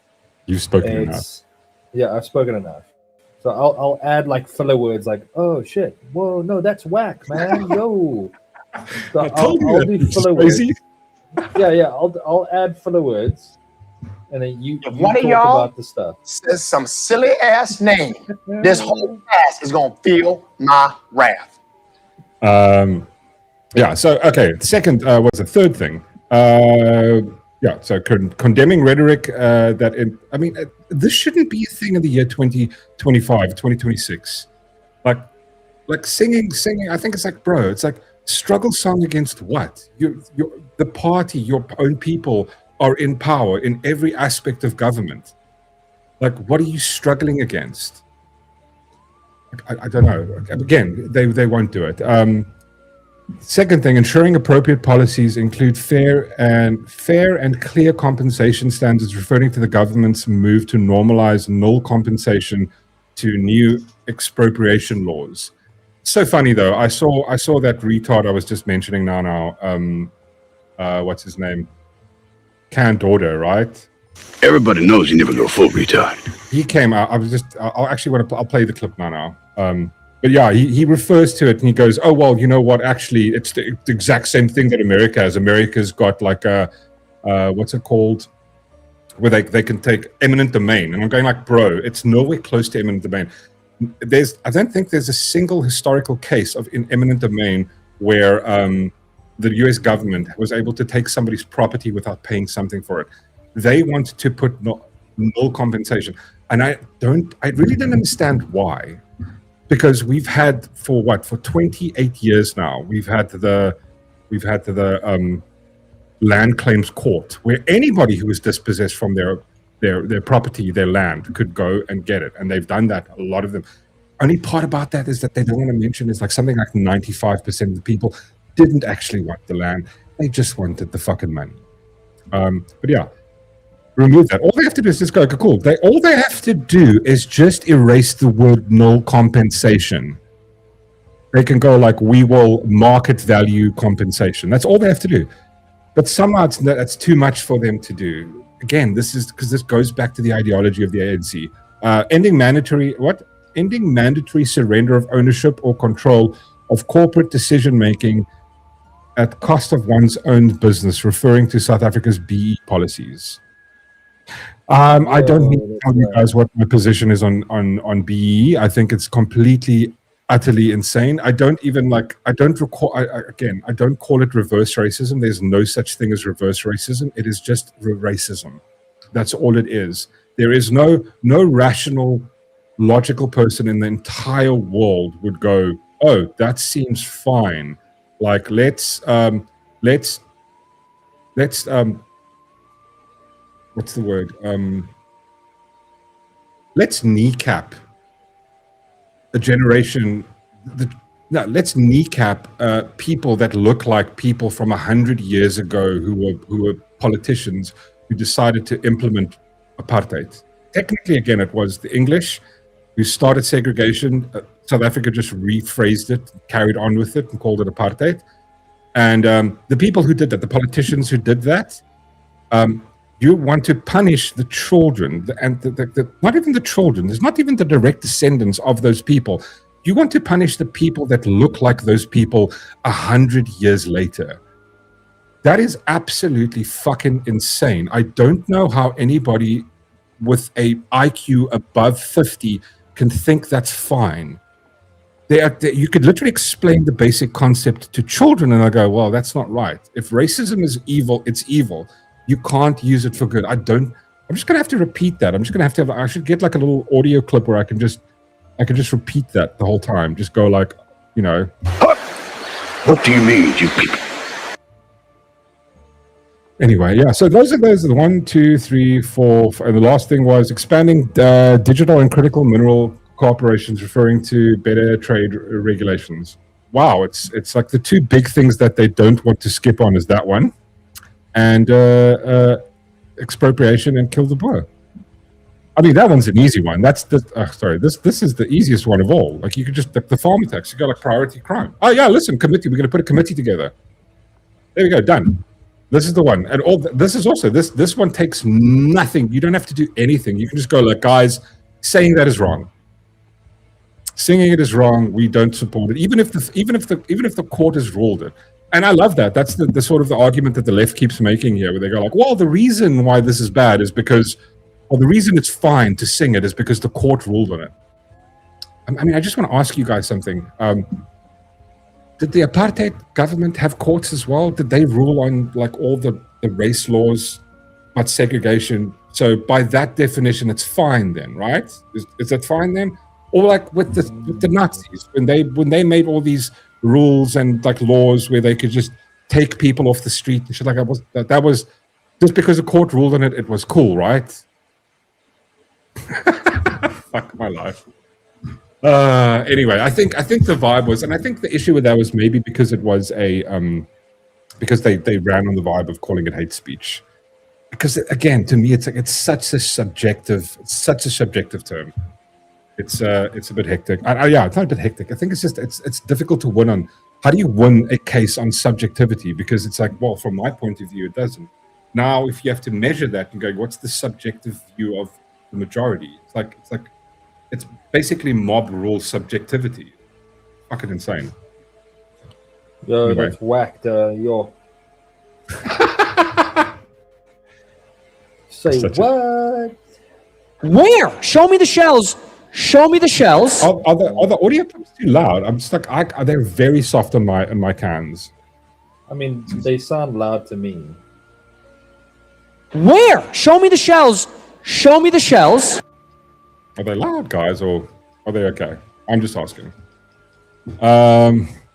You've spoken enough. Yeah, I've spoken enough. So I'll add like filler words like, oh shit, whoa, no, that's whack, man, yo. So I'll do filler words. Yeah, I'll add filler words, and then you one talk of y'all about the stuff. Says some silly ass name, this whole class is gonna feel my wrath. Yeah. So okay. The second was the third thing. Yeah. So condemning rhetoric this shouldn't be a thing in the year 2025, 2026. Like singing. I think it's like, bro, it's like struggle song against what? The party, your own people are in power in every aspect of government. Like, what are you struggling against? I don't know. Again, they won't do it. Second thing, ensuring appropriate policies include fair and clear compensation standards, referring to the government's move to normalize null compensation to new expropriation laws. So funny though. I saw that retard I was just mentioning now. What's his name? Canned Order, right? Everybody knows you never go full retard. He came out. I'll play the clip now. But yeah, he refers to it and he goes, oh, well, you know what? Actually, it's the exact same thing that America has. America's got like what's it called? Where they can take eminent domain. And I'm going like, bro, it's nowhere close to eminent domain. I don't think there's a single historical case of eminent domain where the US government was able to take somebody's property without paying something for it. They want to put null compensation. And I really don't understand why. Because we've had for 28 years now, we've had the land claims court, where anybody who is dispossessed from their property, their land, could go and get it, and they've done that. A lot of them. Only part about that is that they don't want to mention is like something like 95% of the people didn't actually want the land; they just wanted the fucking money. But yeah. Remove that. All they have to do is just go, okay, cool. All they have to do is just erase the word null compensation. They can go like, we will market value compensation. That's all they have to do. But somehow that's too much for them to do. Again, this is because this goes back to the ideology of the ANC. Ending mandatory surrender of ownership or control of corporate decision-making at cost of one's own business, referring to South Africa's BE policies. I don't need to tell you guys what my position is on BE. I think it's completely utterly insane. I don't even like, I don't recall, again, I don't call it reverse racism. There's no such thing as reverse racism. It is just racism. That's all it is. There is no rational, logical person in the entire world would go, oh, that seems fine. Like, let's what's the word? Let's kneecap a generation. Let's kneecap people that look like people from 100 years ago who were politicians who decided to implement apartheid. Technically, again, it was the English who started segregation. South Africa just rephrased it, carried on with it, and called it apartheid. And the people who did that, the politicians who did that, you want to punish the children, and not even the children. There's not even the direct descendants of those people. You want to punish the people that look like those people 100 years later. That is absolutely fucking insane. I don't know how anybody with a IQ above 50 can think that's fine. You could literally explain the basic concept to children and I go, well, that's not right. If racism is evil, it's evil. You can't use it for good. I'm just gonna have to repeat that. I should get like a little audio clip where I can just repeat that the whole time. Just go like, you know. What do you mean, you people? Anyway, yeah, so those are the 1, 2, 3, 4, and the last thing was expanding digital and critical mineral corporations, referring to better trade regulations. Wow, it's like the two big things that they don't want to skip on is that one, and expropriation and kill the Boer. I mean, that one's an easy one. This is the easiest one of all. Like you could just the farm tax. You got like priority crime. Oh yeah, listen, committee. We're going to put a committee together. There we go, done. This is the one, and this is also this one takes nothing. You don't have to do anything. You can just go like, guys, saying that is wrong. Singing it is wrong. We don't support it, even if the court has ruled it. And I love that. That's the sort of the argument that the left keeps making here, where they go like, well, the reason why this is bad is because, or the reason it's fine to sing it is because the court ruled on it. I mean, I just want to ask you guys something. Did the apartheid government have courts as well? Did they rule on like all the race laws about segregation? So by that definition, it's fine then, right? Is that fine then? Or like with the Nazis, when they made all these rules and like laws where they could just take people off the street and shit like that was just because the court ruled on it, it was cool, right? Fuck my life. Anyway, I think the vibe was, and I think the issue with that was maybe because it was because they ran on the vibe of calling it hate speech. Because again, to me, it's such a subjective term. It's a bit hectic. Yeah, it's not a bit hectic. I think it's difficult to win on. How do you win a case on subjectivity? Because it's like, well, from my point of view, it doesn't. Now, if you have to measure that and go, what's the subjective view of the majority? It's basically mob rule subjectivity. Fucking insane. Yo, Anyway. that's whacked. Yo. Say Such what? Where? Show me the shells. Show me the shells. Are the audio clips too loud? I'm just like, they're very soft on my cans. I mean, they sound loud to me. Where? Show me the shells. Show me the shells. Are they loud, guys, or are they okay? I'm just asking.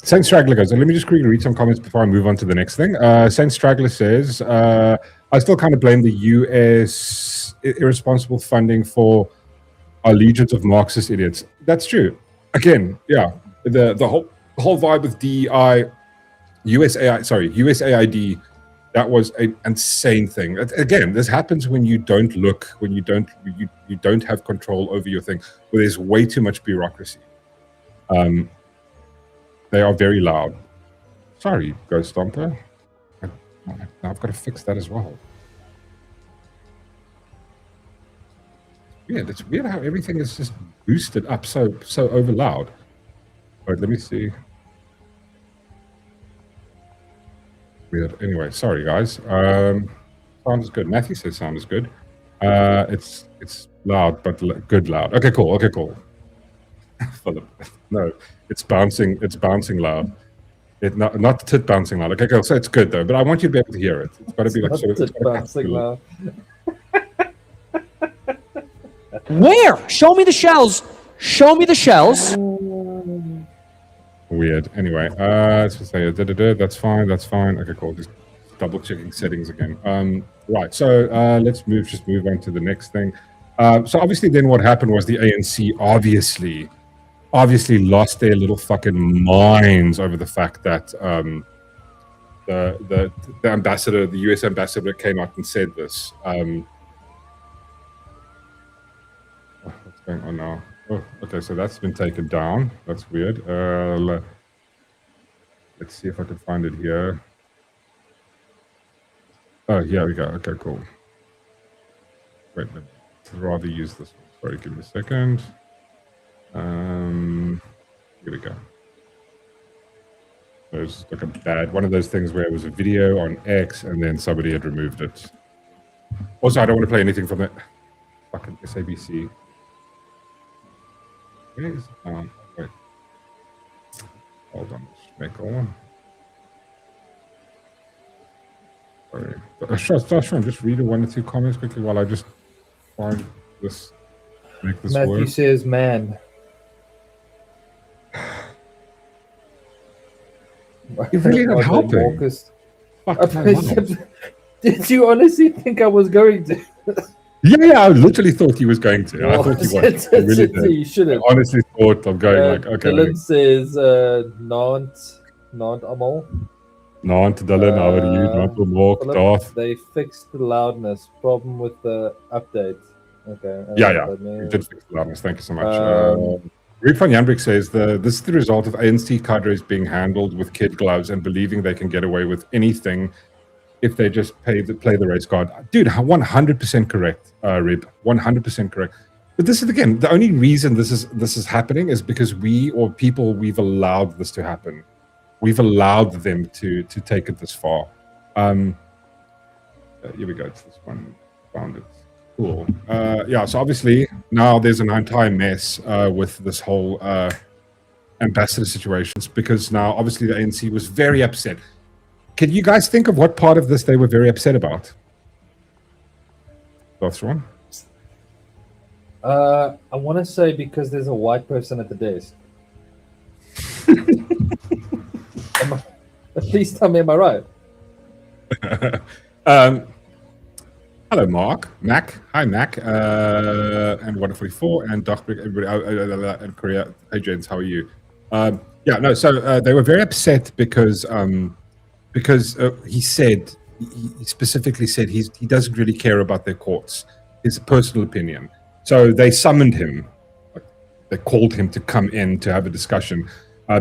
Saint Straggler goes, and let me just quickly read some comments before I move on to the next thing. Saint Straggler says, I still kind of blame the US irresponsible funding for our legions of Marxist idiots. That's true. Again, yeah, the whole vibe with DEI, USAID, that was an insane thing. Again, this happens when you don't look, when you don't have control over your thing, where there's way too much bureaucracy. They are very loud. Sorry, Ghost Stomper. I've got to fix that as well. Yeah, it's weird how everything is just boosted up so over loud. Wait, let me see. Weird. Anyway, sorry guys. Sound is good. Matthew says sound is good. It's loud, but good loud. Okay, cool. Philip. No, it's bouncing. It's bouncing loud. It not tit bouncing loud. Okay, so it's good though. But I want you to be able to hear it. It's got to be like sort of It's bouncing loud. Where? Show me the shells. Show me the shells. Weird. Anyway, let's just say that's fine. That's fine. Okay, cool. Just double checking settings again. Right. So let's move on to the next thing. So obviously, then what happened was the ANC obviously lost their little fucking minds over the fact that the ambassador, the US ambassador, came out and said this. What's going on now? Oh, okay, so that's been taken down. That's weird. Let's see if I can find it here. Oh, here we go. Okay, cool. Wait, I'd rather use this one. Sorry, give me a second. Here we go. There's like one of those things where it was a video on X and then somebody had removed it. Also, I don't want to play anything from that fucking SABC. Wait. Hold on. Schmeckle. Sorry. Joshua, just read one or two comments quickly while I just find this. Make this Matthew work. says, man. You really not helping. Did you honestly think I was going to? Yeah, I literally thought he was going to. I thought he was. I really did. You shouldn't. I honestly thought of going like, okay. Dylan says, Nant Amal. Nant, Dylan, how are you? Nant, Mork, Darth. They fixed the loudness problem with the update. Okay. Yeah. We did fix the loudness. Thank you so much. Rick van Janbrik says, this is the result of ANC cadres being handled with kid gloves and believing they can get away with anything if they just play the race card. Dude, 100% correct, Rib. 100% correct. But this is, again, the only reason this is happening is because we've allowed this to happen. We've allowed them to take it this far. Here we go. It's this one. Found it. Cool. Yeah, so obviously now there's an entire mess with this whole ambassador situations because now obviously the ANC was very upset. Can you guys think of what part of this they were very upset about? That's one. I want to say because there's a white person at the desk. Please tell me, am I right? Hello, Mark. Mac. Hi, Mac. And 144 and Dogbrig, everybody and Korea. Hey, gents, how are you? Yeah, no, so they were very upset because he said, he specifically said he doesn't really care about their courts, his personal opinion. So they summoned him. They called him to come in to have a discussion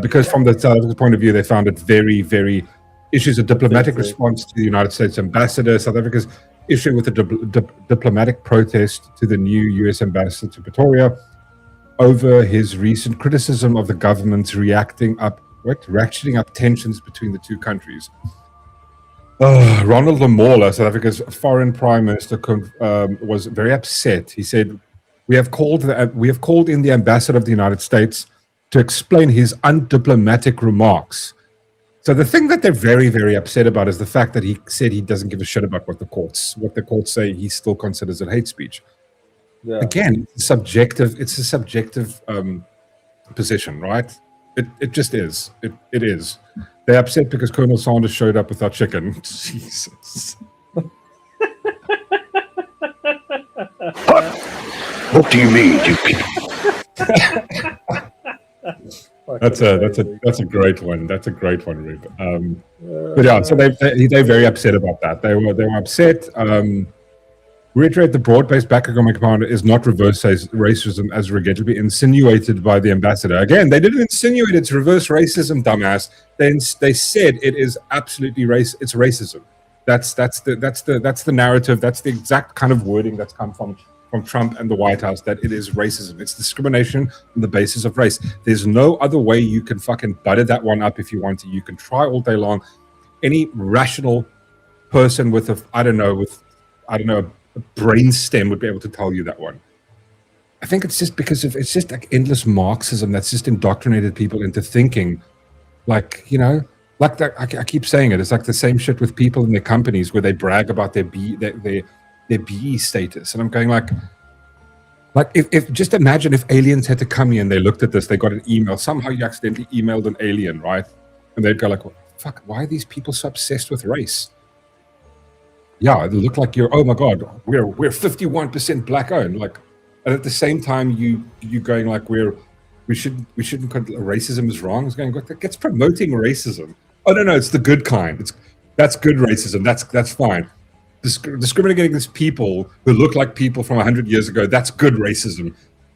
because from the South Africa's point of view, they found it very, very issues a diplomatic response to the United States ambassador. South Africa's issue with the diplomatic protest to the new U.S. ambassador to Pretoria over his recent criticism of the government's ratcheting up tensions between the two countries. Ronald Lamola, South Africa's foreign prime minister, was very upset. He said, "We have called in the ambassador of the United States to explain his undiplomatic remarks." So the thing that they're very, very upset about is the fact that he said he doesn't give a shit about what the courts say. He still considers it hate speech. Yeah. Again, it's subjective. It's a subjective position, right? It just is. It is. They're upset because Colonel Sanders showed up without chicken. Jesus. What do you mean, you people? That's a great one. That's a great one, Rick. But yeah, so they're very upset about that. They were upset. Reiterate the broad-based background commander is not reverse racism as regrettably insinuated by the ambassador. Again, they didn't insinuate it's reverse racism, dumbass. They said it is absolutely it's racism. That's the narrative. That's the exact kind of wording that's come from Trump and the White House, that it is racism. It's discrimination on the basis of race. There's no other way you can fucking butter that one up if you want to. You can try all day long. Any rational person with a brain stem would be able to tell you that one. I think it's just because of, it's just like endless Marxism that's just indoctrinated people into thinking, like, you know, like that. I keep saying it. It's like the same shit with people in their companies where they brag about their BE status, and I'm going like if just imagine if aliens had to come here and they looked at this, they got an email. Somehow you accidentally emailed an alien, right? And they'd go like, well, fuck, why are these people so obsessed with race? Yeah, they look like you're, oh my god, we're 51% black owned, like, and at the same time you going like we shouldn't racism is wrong. It's going, it's promoting racism. Oh no, it's the good kind. That's good racism. That's fine. Discriminating against people who look like people from 100 years ago, that's good racism.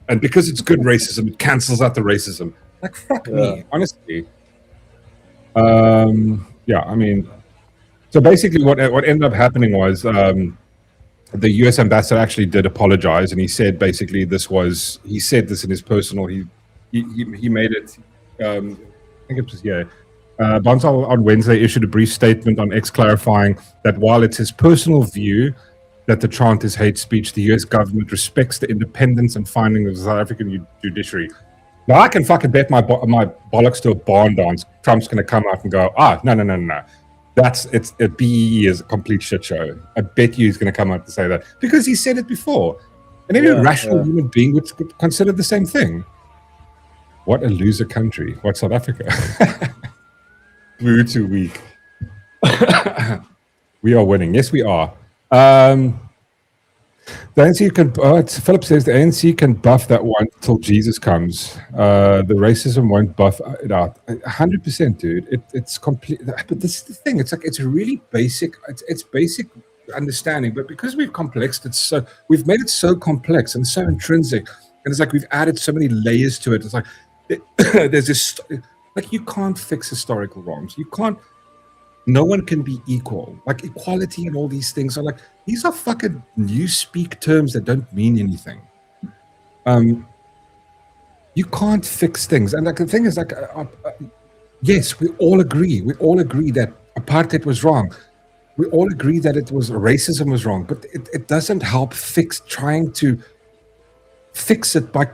And because it's good racism, it cancels out the racism. Like, fuck me, honestly. Yeah, I mean, so basically what ended up happening was the US ambassador actually did apologize, and he said basically he said this in his personal, he made it, I think it was, Bonsal on Wednesday issued a brief statement on X clarifying that while it's his personal view that the chant is hate speech, the US government respects the independence and finding of the South African judiciary. Now I can fucking bet my bollocks to a barn dance. Trump's going to come out and go, no. BEE is a complete shit show. I bet you he's going to come out and say that because he said it before. And any rational human being would consider the same thing. What a loser country. What South Africa? We're too weak. We are winning. Yes, we are. The ANC can. Philip says the ANC can buff that one till Jesus comes. The racism won't buff it out. 100%, dude. It's complete. But this is the thing. It's like it's really basic. It's basic understanding. But because we've complexed it we've made it so complex and so intrinsic, and it's like we've added so many layers to it. It's like there's this. Like, you can't fix historical wrongs. You can't. No one can be equal. Like, equality and all these things are like, these are fucking newspeak terms that don't mean anything. You can't fix things. And like the thing is, like, yes, we all agree. We all agree that apartheid was wrong. We all agree that racism was wrong. But it doesn't help trying to fix it by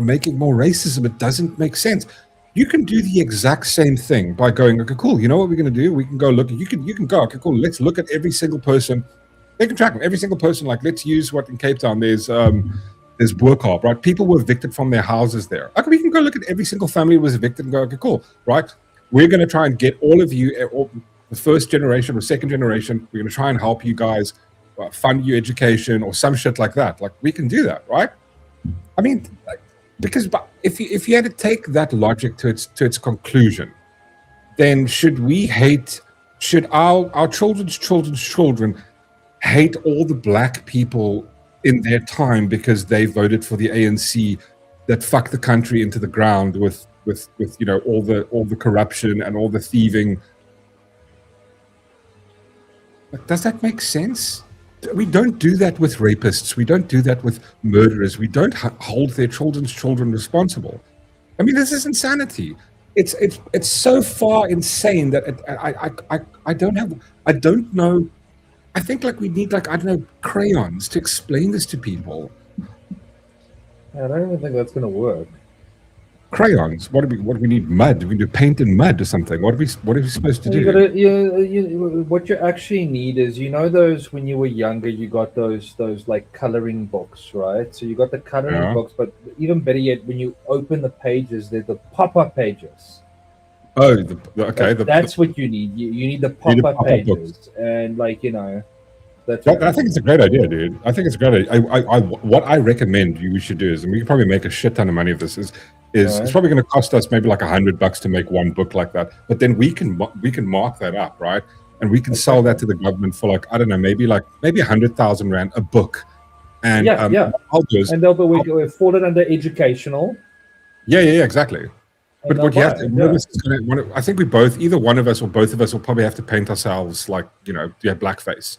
making more racism. It doesn't make sense. You can do the exact same thing by going, okay, cool. You know what we're going to do? We can go look. You can go, okay, cool. Let's look at every single person. They can track them. Every single person. Like, let's use what in Cape Town there's Boer, right? People were evicted from their houses there. Okay, we can go look at every single family who was evicted and go, okay, cool, right? We're going to try and get all of you, the first generation or second generation. We're going to try and help you guys fund your education or some shit like that. Like, we can do that, right? I mean, like, because if you had to take that logic to its conclusion, then should our children's children hate all the black people in their time because they voted for the ANC that fucked the country into the ground with you know all the corruption and all the thieving? Like, does that make sense? We don't do that with rapists. We don't do that with murderers. We don't hold their children's children responsible. I mean, this is insanity. It's so far insane that I don't know. I think like we need like, I don't know, crayons to explain this to people. I don't even think that's going to work. Crayons? What do we need? Mud? We do paint in mud or something? What are we supposed to do? What you actually need is, you know, those when you were younger, you got those like coloring books, right? So you got the coloring books, but even better yet, when you open the pages, they're the pop-up pages. Oh, okay. That's what you need. You need the pop-up pages, books. And like, you know. I think it's a great idea, dude. I think it's a great idea. What I recommend we should do is, and we can probably make a shit ton of money of this, is it's probably going to cost us maybe like $100 to make one book like that. But then we can mark that up, right? And we can sell that to the government for like, I don't know, maybe 100,000 Rand a book. And I'll do is, and we'll fall it under educational. Yeah, exactly. But what you have to, I think either one of us or both of us will probably have to paint ourselves like, you know, blackface.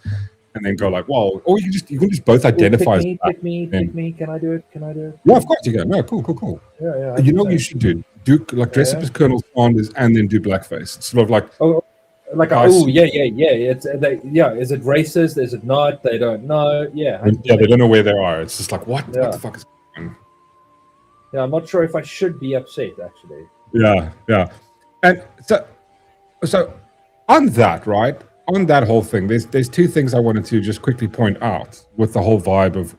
And then go like, well, or you can just both identify. Pick me. Can I do it? Yeah, of course you can. No, cool. Yeah. You know what you should do? Like dress up as Colonel Sanders and then do blackface. It's sort of like, It's is it racist? Is it not? They don't know. Yeah, they don't know where they are. It's just like what the fuck is? Yeah, I'm not sure if I should be upset, actually. Yeah. And so on that, right? On that whole thing, there's two things I wanted to just quickly point out with the whole vibe of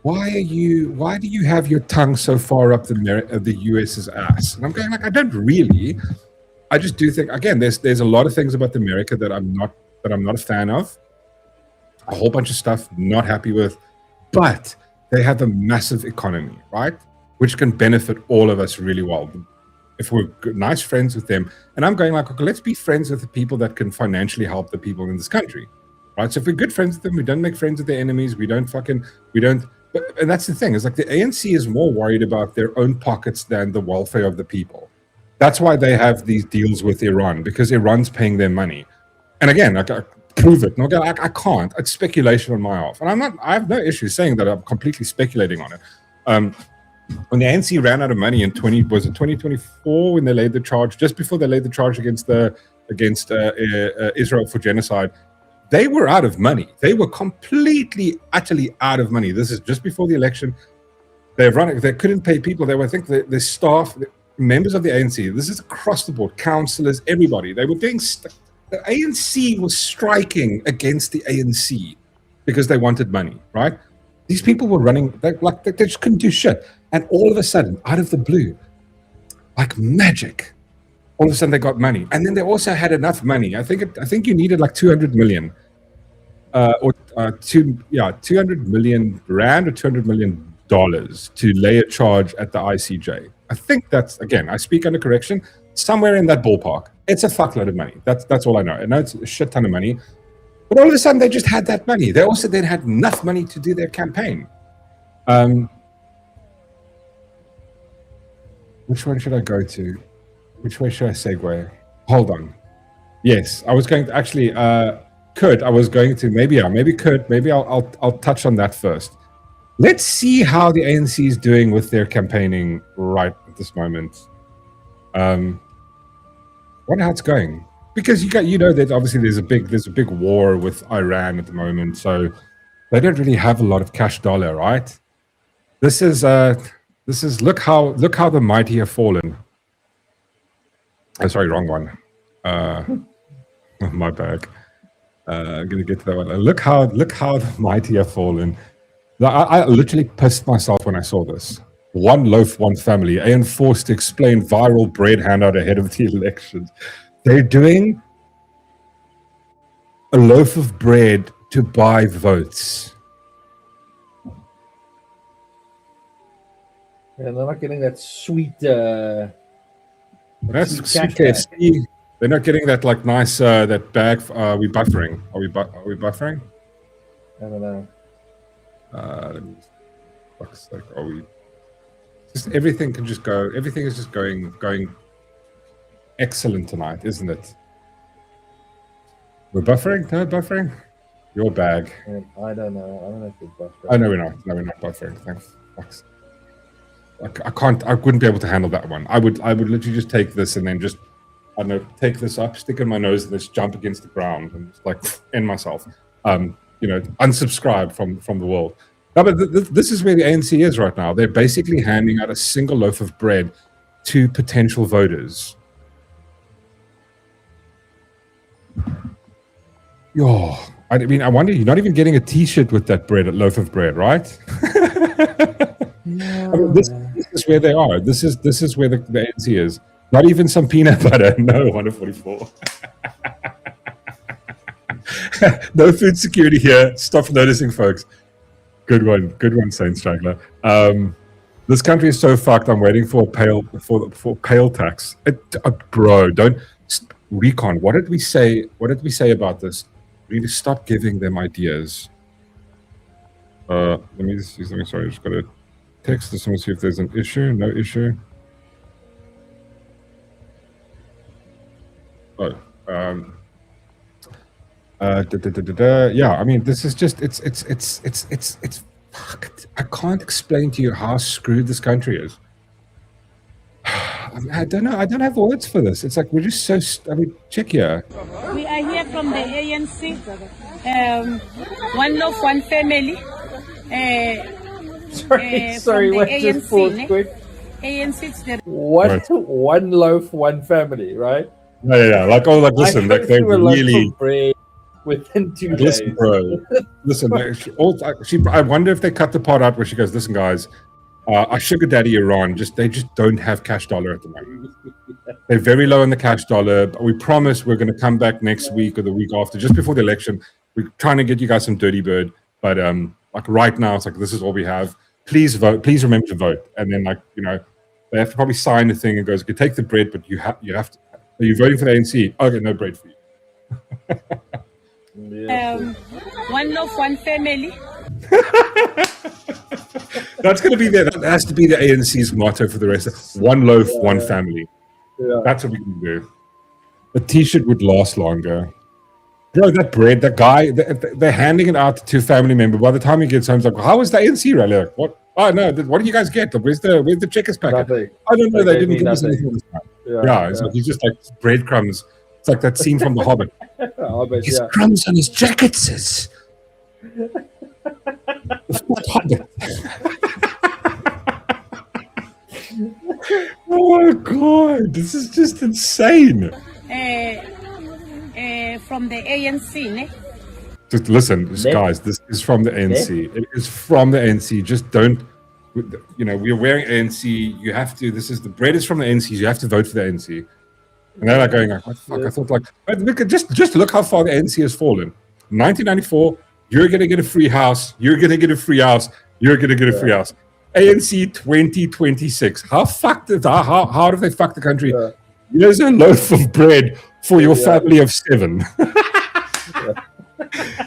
why do you have your tongue so far up the US's ass? And I'm going like, I don't really. I just do think, again, there's a lot of things about America that I'm not a fan of. A whole bunch of stuff not happy with, but they have a massive economy, right? Which can benefit all of us really well if we're nice friends with them. And I'm going like, okay, let's be friends with the people that can financially help the people in this country, right? So if we're good friends with them, we don't make friends with their enemies. And that's the thing, is like the ANC is more worried about their own pockets than the welfare of the people. That's why they have these deals with Iran, because Iran's paying them money. And again, I prove it. No, I can't. It's speculation on my off. And I have no issue saying that I'm completely speculating on it. When the ANC ran out of money in 2024 when they laid the charge, just before they laid the charge against Israel for genocide, they were out of money. They were completely, utterly out of money. This is just before the election. They couldn't pay people. They were, I think, the staff, the members of the ANC. This is across the board, councillors, everybody. They were doing. The ANC was striking against the ANC because they wanted money, right? These people were running. They just couldn't do shit. And all of a sudden, out of the blue, like magic, all of a sudden they got money. And then they also had enough money. I think you needed like 200 million, 200 million rand or $200 million to lay a charge at the ICJ. I think that's, again, I speak under correction, somewhere in that ballpark. It's a fuckload of money. That's all I know. I know it's a shit ton of money. But all of a sudden they just had that money. They also then had enough money to do their campaign. Which one should I go to? Which way should I segue? Hold on. Yes, I was going to actually, Kurt, I was going to, maybe Kurt, maybe I'll touch on that first. Let's see how the ANC is doing with their campaigning right at this moment. Wonder how it's going. Because you know that obviously there's a big war with Iran at the moment, so they don't really have a lot of cash dollar, right? This is look how the mighty have fallen. Oh, sorry, wrong one. My bad. I'm gonna get to that one. Look how the mighty have fallen. I literally pissed myself when I saw this. One loaf, one family. AN forced to explain viral bread handout ahead of the elections. They're doing a loaf of bread to buy votes. And they're not getting that sweet. That's sweet KFC. They're not getting that like nice that bag. Are we buffering? Are we buffering? I don't know. Fuck's sake, are we? Just everything can just go. Everything is just going excellent tonight, isn't it? We're buffering. No buffering. Your bag. I don't know. I don't know if it's buffering. Oh no, we're not. No, we're not buffering. Thanks. Fuck's. I can't. I wouldn't be able to handle that one. I would literally just take this and then just, I don't know, take this up, stick it in my nose, and just jump against the ground and just like end myself. Unsubscribe from the world. No, but this is where the ANC is right now. They're basically handing out a single loaf of bread to potential voters. Yo, I mean, I wonder, you're not even getting a T-shirt with that loaf of bread, right? No. I mean, this is where they are. This is where the ANC is. Not even some peanut butter. No, 144. No food security here. Stop noticing, folks. Good one, Saint Strangler. This country is so fucked. I'm waiting for pale tax. Bro, don't recon. What did we say? What did we say about this? We need to stop giving them ideas. Let me just see something. Sorry, I just got to text this. Let me see if there's an issue. No issue. Oh. Yeah, I mean, this is just it's fucked. I can't explain to you how screwed this country is. I don't know. I don't have words for this. It's like we're just so. I mean, check here. We are here from the ANC. One love, one family. Sorry, wait, just pause quick. One loaf, one family, right? Yeah. Like, oh, like, listen, I like, they through a loaf really. of bread within 2 days. Listen, bro. Listen, I wonder if they cut the part out where she goes, "Listen, guys, our sugar daddy Iran they just don't have cash dollar at the moment. They're very low on the cash dollar. But we promise we're going to come back next week or the week after, just before the election. We're trying to get you guys some dirty bird, but like right now, it's like this is all we have. Please vote. Please remember to vote." And then, like, you know, they have to probably sign the thing and goes, "Okay, take the bread, but you have to. Are you voting for the ANC? Okay, no bread for you." One loaf, one family. That's going to be that has to be the ANC's motto for the rest. One loaf, one family. Yeah. That's what we can do. The T-shirt would last longer. Bro, that bread, that guy, they're handing it out to 2 family members. By the time he gets home, he's like, "How was the ANC rally?" Like, what? Oh no, what do you guys get? Where's the checkers packet? Nothing. I don't know. They didn't give us nothing. anything this time. Yeah, it's like he's just like breadcrumbs. It's like that scene from The Hobbit. His crumbs on his jacket says. Oh god, this is just insane. From the ANC, ne? Just listen, guys, this is from the ANC. It is from the ANC. Just don't, you know, we're wearing ANC. You have to, the bread is from the ANC. You have to vote for the ANC. And they're like going like, what the fuck? I thought like, look at just look how far the ANC has fallen. 1994, you're going to get a free house. You're going to get a free house. You're going to get a free house. ANC 2026. How have they fucked the country? Yeah. Here's a loaf of bread for your family of 7.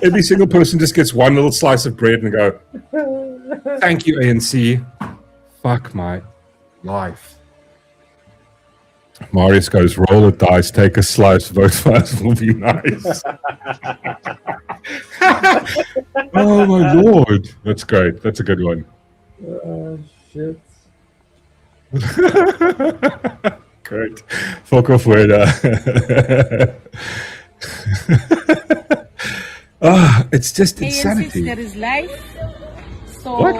Every single person just gets one little slice of bread and go, "Thank you, ANC." Fuck my life. Marius goes, "Roll the dice, take a slice, vote for us will be nice." Oh my lord. That's great. That's a good one. Shit. Great. Foco fuera. It's just insanity. There is life. So What?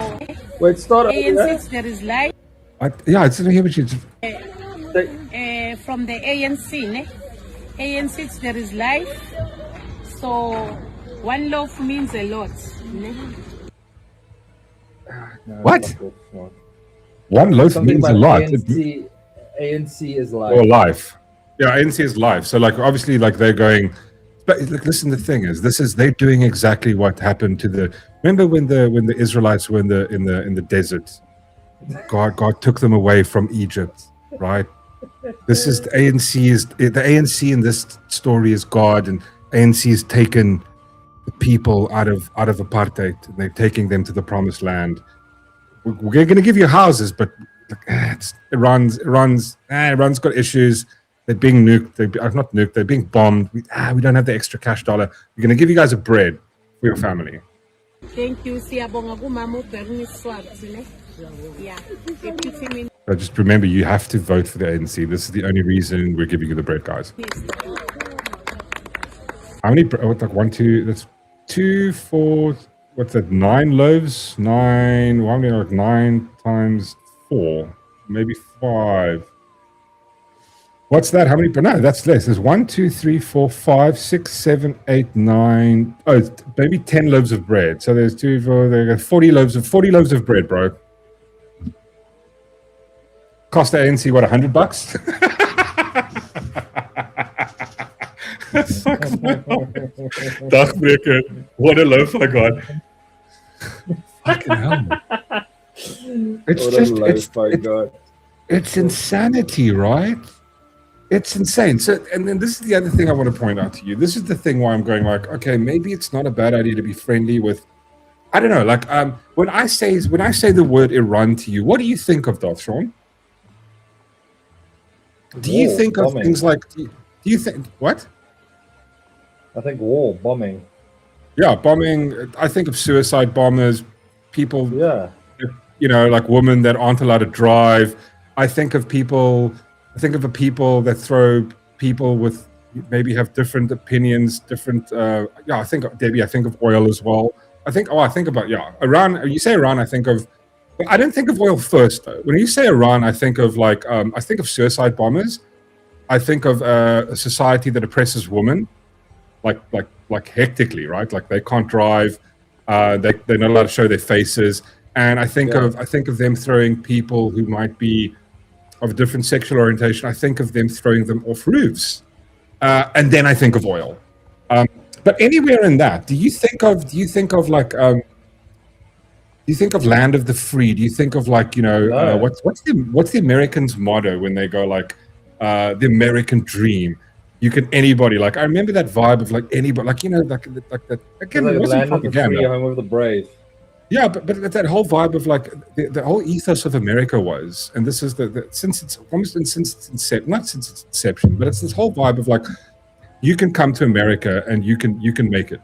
Wait, start ANC there is life. I didn't hear what you. From the ANC, ne? ANC there is life. So one loaf means a lot. Ne? What? One loaf Something means a about lot. ANC is life. Or life. Yeah, ANC is life. So like obviously like they're going. But like, listen, the thing is, they're doing exactly what happened to the. Remember when the Israelites were in the desert, God took them away from Egypt, right? This is the ANC in this story is God, and ANC has taken the people out of apartheid, and they're taking them to the promised land. We're going to give you houses, but Iran's got issues. They're being nuked. Not nuked. They're being bombed. We don't have the extra cash dollar. We're going to give you guys a bread for your family. Thank you. Siyabonga kumama uBernie Swartz, ne? Yeah. But just remember, you have to vote for the ANC. This is the only reason we're giving you the bread, guys. How many? Like 1, 2. That's 2, 4. What's that? 9 loaves. 9. Well, how many? Like 9 times 4. Maybe 5. What's that? How many? No, that's less. There's 1, 2, 3, 4, 5, 6, 7, 8, 9. Oh, it's maybe 10 loaves of bread. So there's 2, 4. There 40 loaves of bread, bro. Cost the ANC what, $100? Fuck my Dagbreker. What a loaf I got. Fucking hell. It's insanity, right? It's insane. So, and then this is the other thing I want to point out to you. This is the thing why I'm going like, okay, maybe it's not a bad idea to be friendly with, I don't know, like when I say the word Iran to you, what do you think of that, Sean? Do you think of things like, do you think, what? I think war, bombing. Yeah, bombing. I think of suicide bombers, people, Yeah. Like women that aren't allowed to drive. I think of the people that throw people with maybe have different opinions, different, I think, Debbie, I think of oil as well. I think about, Iran. You say Iran, I think of I don't think of oil first, though. When you say Iran, I think of like I think of suicide bombers. I think of a society that oppresses women, like hectically, right? Like they can't drive, they're not allowed to show their faces, and I think of them throwing people who might be of a different sexual orientation. I think of them throwing them off roofs, and then I think of oil. But anywhere in that, do you think of like do you think of land of the free? Do you think of like, what's the Americans' motto when they go like the American dream? You can anybody, like I remember that vibe of like anybody, like like that again. It wasn't land of the free, home of the brave. Yeah, but that whole vibe of like the whole ethos of America was, and this is since its inception, not since its inception, but it's this whole vibe of like you can come to America and you can make it,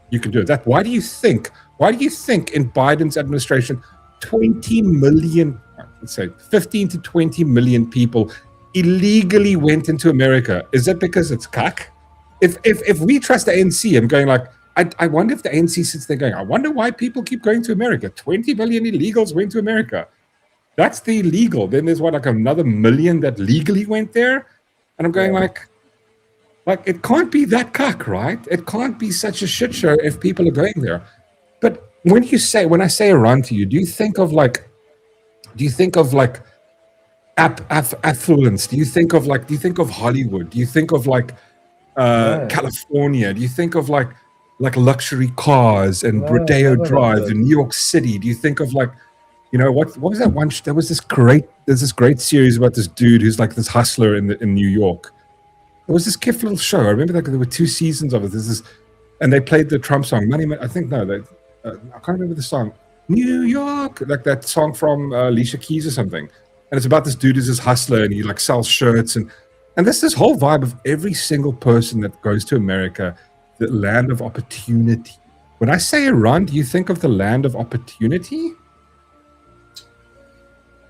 you can do it. That why do you think in Biden's administration 20 million, let's say 15 to 20 million people illegally went into America? Is that because it's cuck? If we trust the ANC, I'm going like, I wonder if the ANC sits there going, I wonder why people keep going to America. 20 million illegals went to America. That's the illegal. Then there's what, like another million that legally went there? And I'm going like it can't be that cuck, right? It can't be such a shit show if people are going there. But when I say Iran to you, do you think of affluence? Do you think of Hollywood? Do you think of like California? Do you think of like luxury cars and Rodeo Drive in New York City? Do you think of like, what was that one? There's this great series about this dude who's like this hustler in New York. It was this cute little show. I remember that there were 2 seasons of it. And they played the Trump song. I can't remember the song. New York, like that song from Alicia Keys or something. And it's about this dude who's this hustler and he like sells shirts and there's this whole vibe of every single person that goes to America, the land of opportunity. When I say Iran, do you think of the land of opportunity?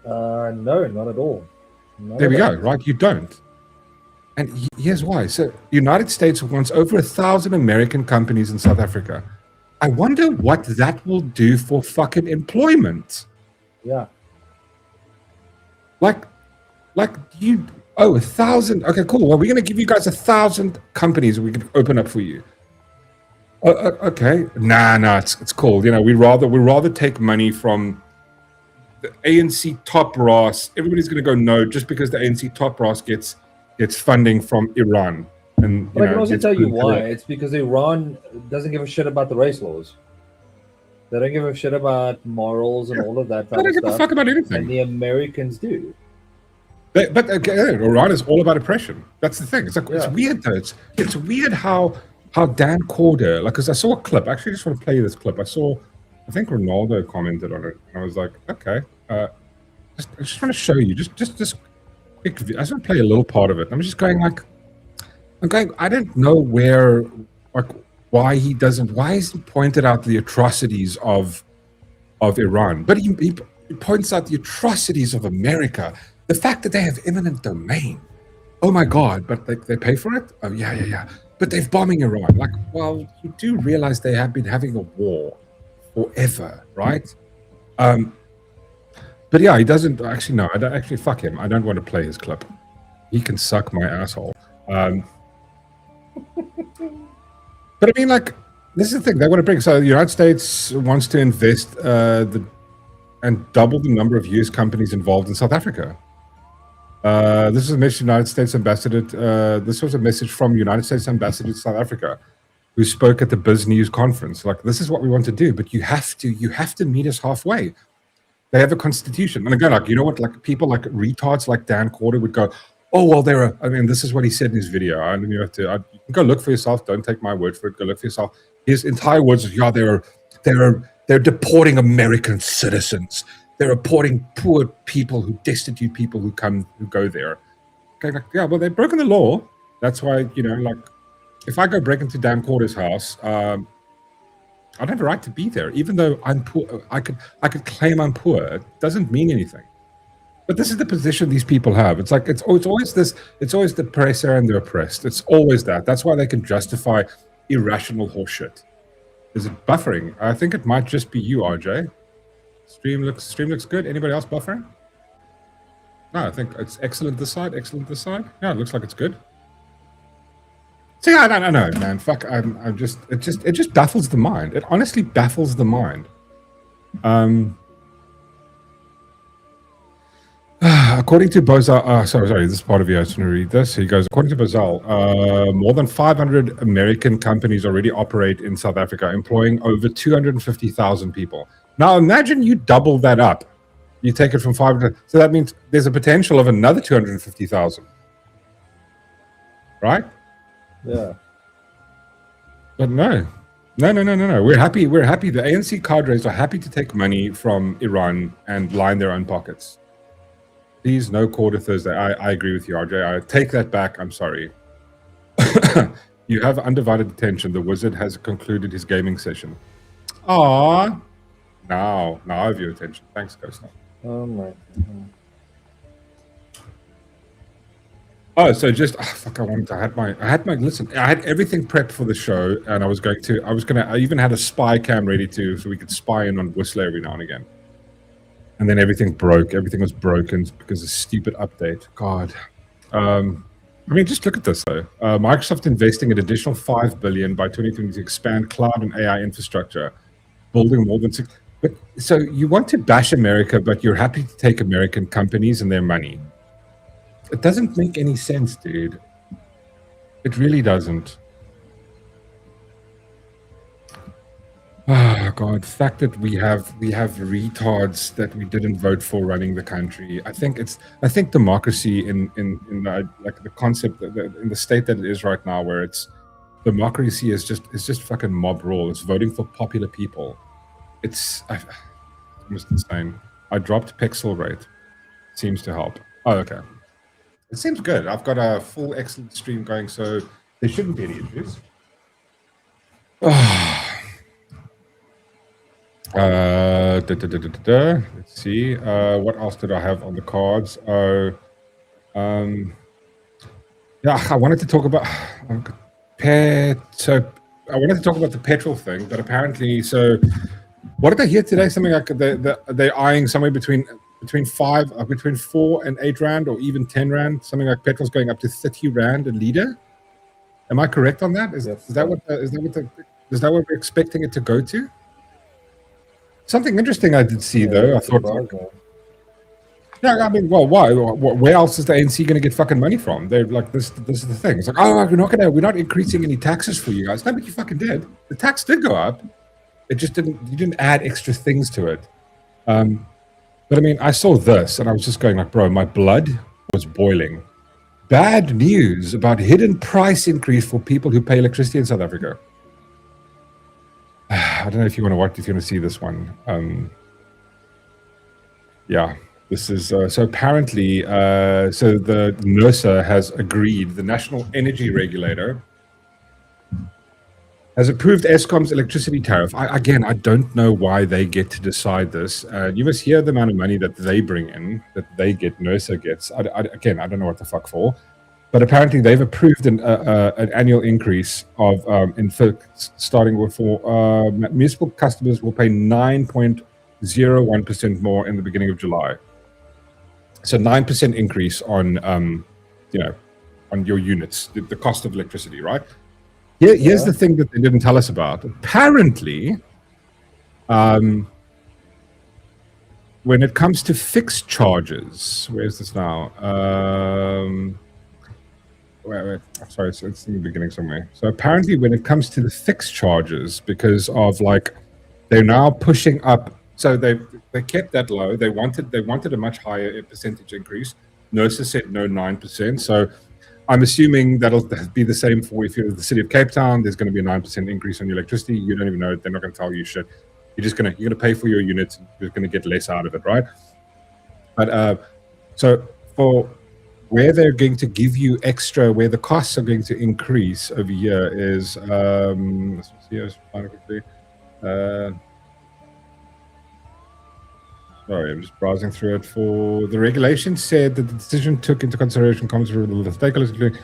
No, not at all. There we go, right? You don't. And here's why. So United States wants over 1,000 American companies in South Africa. I wonder what that will do for fucking employment. Yeah. Like 1,000. Okay, cool. Well, we're going to give you guys 1,000 companies we can open up for you. Okay. Nah, it's cool. We'd rather take money from the ANC top brass. Everybody's going to go no just because the ANC top brass gets funding from Iran. And but I can also tell you why. It's because Iran doesn't give a shit about the race laws. They don't give a shit about morals and all of that type of stuff. They don't give a fuck about anything. And the Americans do. But Iran is all about oppression. That's the thing. It's like it's weird though. It's weird how Dan Corder, like, because I saw a clip. I actually just want to play you this clip. I think Ronaldo commented on it, and I was like, okay, I just want to show you just quick. I just want to play a little part of it. I'm just going like, I don't know why he hasn't pointed out the atrocities of Iran, but he points out the atrocities of America. The fact that they have eminent domain. Oh my God, but they pay for it? Oh, yeah. But they're bombing Iran. Like, well, you do realize they have been having a war forever, right? But yeah, he doesn't actually, no, I don't actually, fuck him. I don't want to play his clip. He can suck my asshole. But I mean, like, this is the thing they want to bring. So the United States wants to invest and double the number of US companies involved in South Africa. This is a message This was a message from United States Ambassador to South Africa, who spoke at the Biz News conference. Like, this is what we want to do, but you have to meet us halfway. They have a constitution. And again, like, you know what, like people like retards like Dan Corder would go, oh, well, this is what he said in his video. I mean, you can go look for yourself. Don't take my word for it. Go look for yourself. His entire words is, yeah, they're deporting American citizens. They're reporting poor people, destitute people who go there. Okay, like, yeah, well, they've broken the law. That's why, like, if I go break into Dan Corder's house, I don't have a right to be there, even though I'm poor. I could claim I'm poor. It doesn't mean anything. But this is the position these people have. It's like it's always the oppressor and the oppressed. It's always that. That's why they can justify irrational horseshit. Is it buffering? I think it might just be you, RJ. Stream looks good. Anybody else buffering? No, I think it's excellent this side. Excellent this side. Yeah, it looks like it's good. See, I don't know, man. Fuck, I'm just. It just baffles the mind. It honestly baffles the mind. According to Bozal, sorry, this is part of you. I just want to read this. He goes, according to Bozal, more than 500 American companies already operate in South Africa, employing over 250,000 people. Now, imagine you double that up. You take it from 500, so that means there's a potential of another 250,000, right? Yeah. But no. We're happy. The ANC cadres are happy to take money from Iran and line their own pockets. Please, no quarter Thursday. I agree with you, RJ. I take that back. I'm sorry. You have undivided attention. The wizard has concluded his gaming session. Aww. Now I have your attention. Thanks, Ghost. Oh my. Oh, so just fuck! I had my listen. I had everything prepped for the show, and I even had a spy cam ready so we could spy in on Whistler every now and again. And then everything broke. Everything was broken because of a stupid update. God. I mean, just look at this though. Microsoft investing an additional $5 billion by 2020 to expand cloud and AI infrastructure, building more than 6. But so you want to bash America, but you're happy to take American companies and their money. It doesn't make any sense, dude. It really doesn't. Oh God! The fact that we have retards that we didn't vote for running the country. I think democracy in like the concept in the state that it is right now, where it's democracy is just fucking mob rule. It's voting for popular people. It's almost insane. I dropped pixel rate. Seems to help. Oh, okay. It seems good. I've got a full excellent stream going, so there shouldn't be any issues. Let's see. What else did I have on the cards? Yeah, I wanted to talk about the petrol thing, but apparently, so what did I hear today? Something like they're eyeing somewhere between 4 and 8 rand, or even 10 rand. Something like petrol's going up to 30 rand a liter. Am I correct on that? Is that what we're expecting it to go to? Something interesting I did see though. I thought, yeah, I mean, well, why? Where else is the ANC going to get fucking money from? They're like, this is the thing. It's like, oh, we're not increasing any taxes for you guys. No, but you fucking did. The tax did go up. It just you didn't add extra things to it. But I mean, I saw this and I was just going like, bro, my blood was boiling. Bad news about hidden price increase for people who pay electricity in South Africa. I don't know if you want to watch, if you want to see this one. Yeah, this is, so apparently, so the NERSA has agreed, the National Energy Regulator has approved Eskom's electricity tariff. I don't know why they get to decide this. You must hear the amount of money that they bring in, that they get, NERSA gets. I don't know what the fuck for. But apparently they've approved an annual increase of, starting with for municipal customers will pay 9.01% more in the beginning of July. So 9% increase on, on your units, the cost of electricity, right? Here's the thing that they didn't tell us about. Apparently, when it comes to fixed charges, where's this now? Wait. Sorry, so it's in the beginning somewhere. So apparently when it comes to the fixed charges, because of like, they're now pushing up. So they kept that low. They wanted a much higher percentage increase. NERSA said no, 9%. So I'm assuming that'll be the same for if you're the city of Cape Town. There's going to be a 9% increase on your electricity. You don't even know. They're not going to tell you shit. You're gonna pay for your units. You're going to get less out of it, right? But so for where they're going to give you extra, where the costs are going to increase over here is, let's see, quickly. Sorry, I'm just browsing through it. For the regulation said that the decision took into consideration comments from the stakeholders, including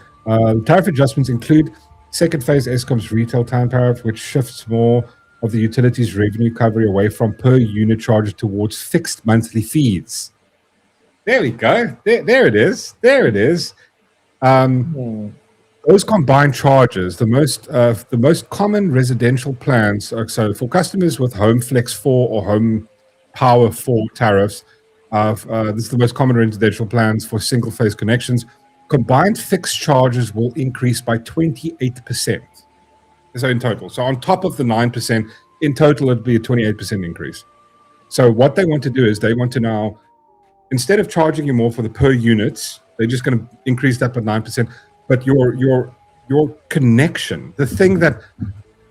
tariff adjustments include second phase Eskom's retail town tariff, which shifts more of the utilities revenue recovery away from per unit charges towards fixed monthly fees. There we go. There it is. There it is. Those combined charges, the most common residential plans, so for customers with Home Flex 4 or Home Power 4 tariffs, this is the most common residential plans for single phase connections. Combined fixed charges will increase by 28%. So in total, so on top of the 9%, in total it'd be a 28% increase. So what they want to do is they want to now, instead of charging you more for the per units, they're just going to increase that by 9%. But your connection, the thing that,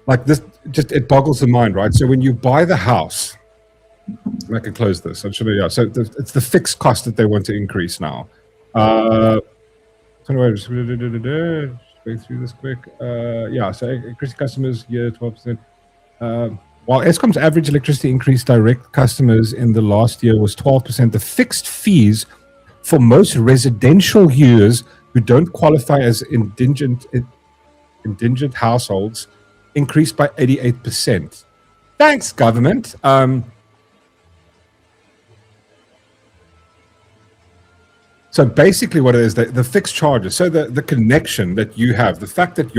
like this, just it boggles the mind, right? So when you buy the house, I can close this. So it's the fixed cost that they want to increase now. Just going through this quick. So electricity customers, 12%. While Eskom's average electricity increase direct customers in the last year was 12%, the fixed fees for most residential users who don't qualify as indigent households increased by 88%. Thanks, government. So basically what it is, the fixed charges, so the connection that you have, the fact that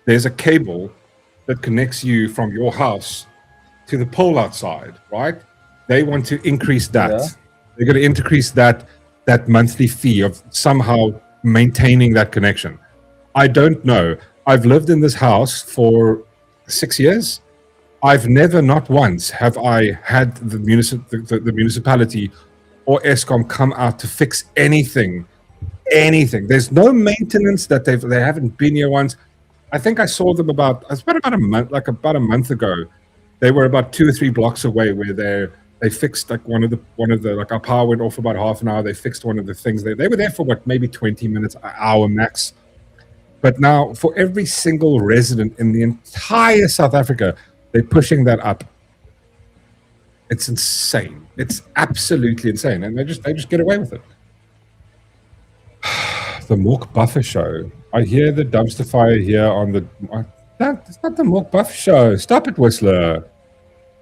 there's a cable that connects you from your house to the pole outside, right? They want to increase that. Yeah. They're going to increase that monthly fee of somehow maintaining that connection. I don't know. I've lived in this house for 6 years. I've never, not once, have I had the municipality or Eskom come out to fix anything. There's no maintenance that they haven't been here once. I think I saw them about a month ago. They were about 2 or 3 blocks away where they fixed like one of the like our power went off for about half an hour. They fixed one of the things. They were there for maybe 20 minutes, an hour max. But now for every single resident in the entire South Africa, they're pushing that up. It's insane. It's absolutely insane, and they just get away with it. The Mork Buffer Show. I hear the dumpster fire here on the. It's not the Mork Buffer Show. Stop it, Whistler.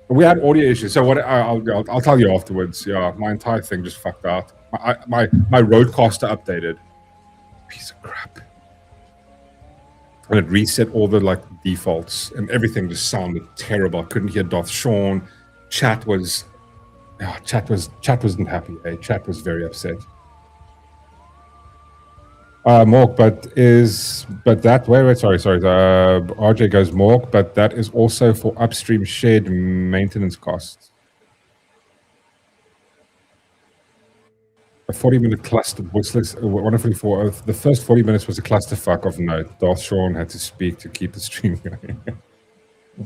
We had audio issues, so what? I'll tell you afterwards. Yeah, my entire thing just fucked out. My roadcaster updated. Piece of crap. And it reset all the defaults, and everything just sounded terrible. I couldn't hear Darth Sean. Chat wasn't happy. Chat was very upset. Mork, RJ goes Mork, but that is also for upstream shared maintenance costs. A 40-minute cluster, wonderfully for the first 40 minutes was a clusterfuck of note. Darth Sean had to speak to keep the stream going.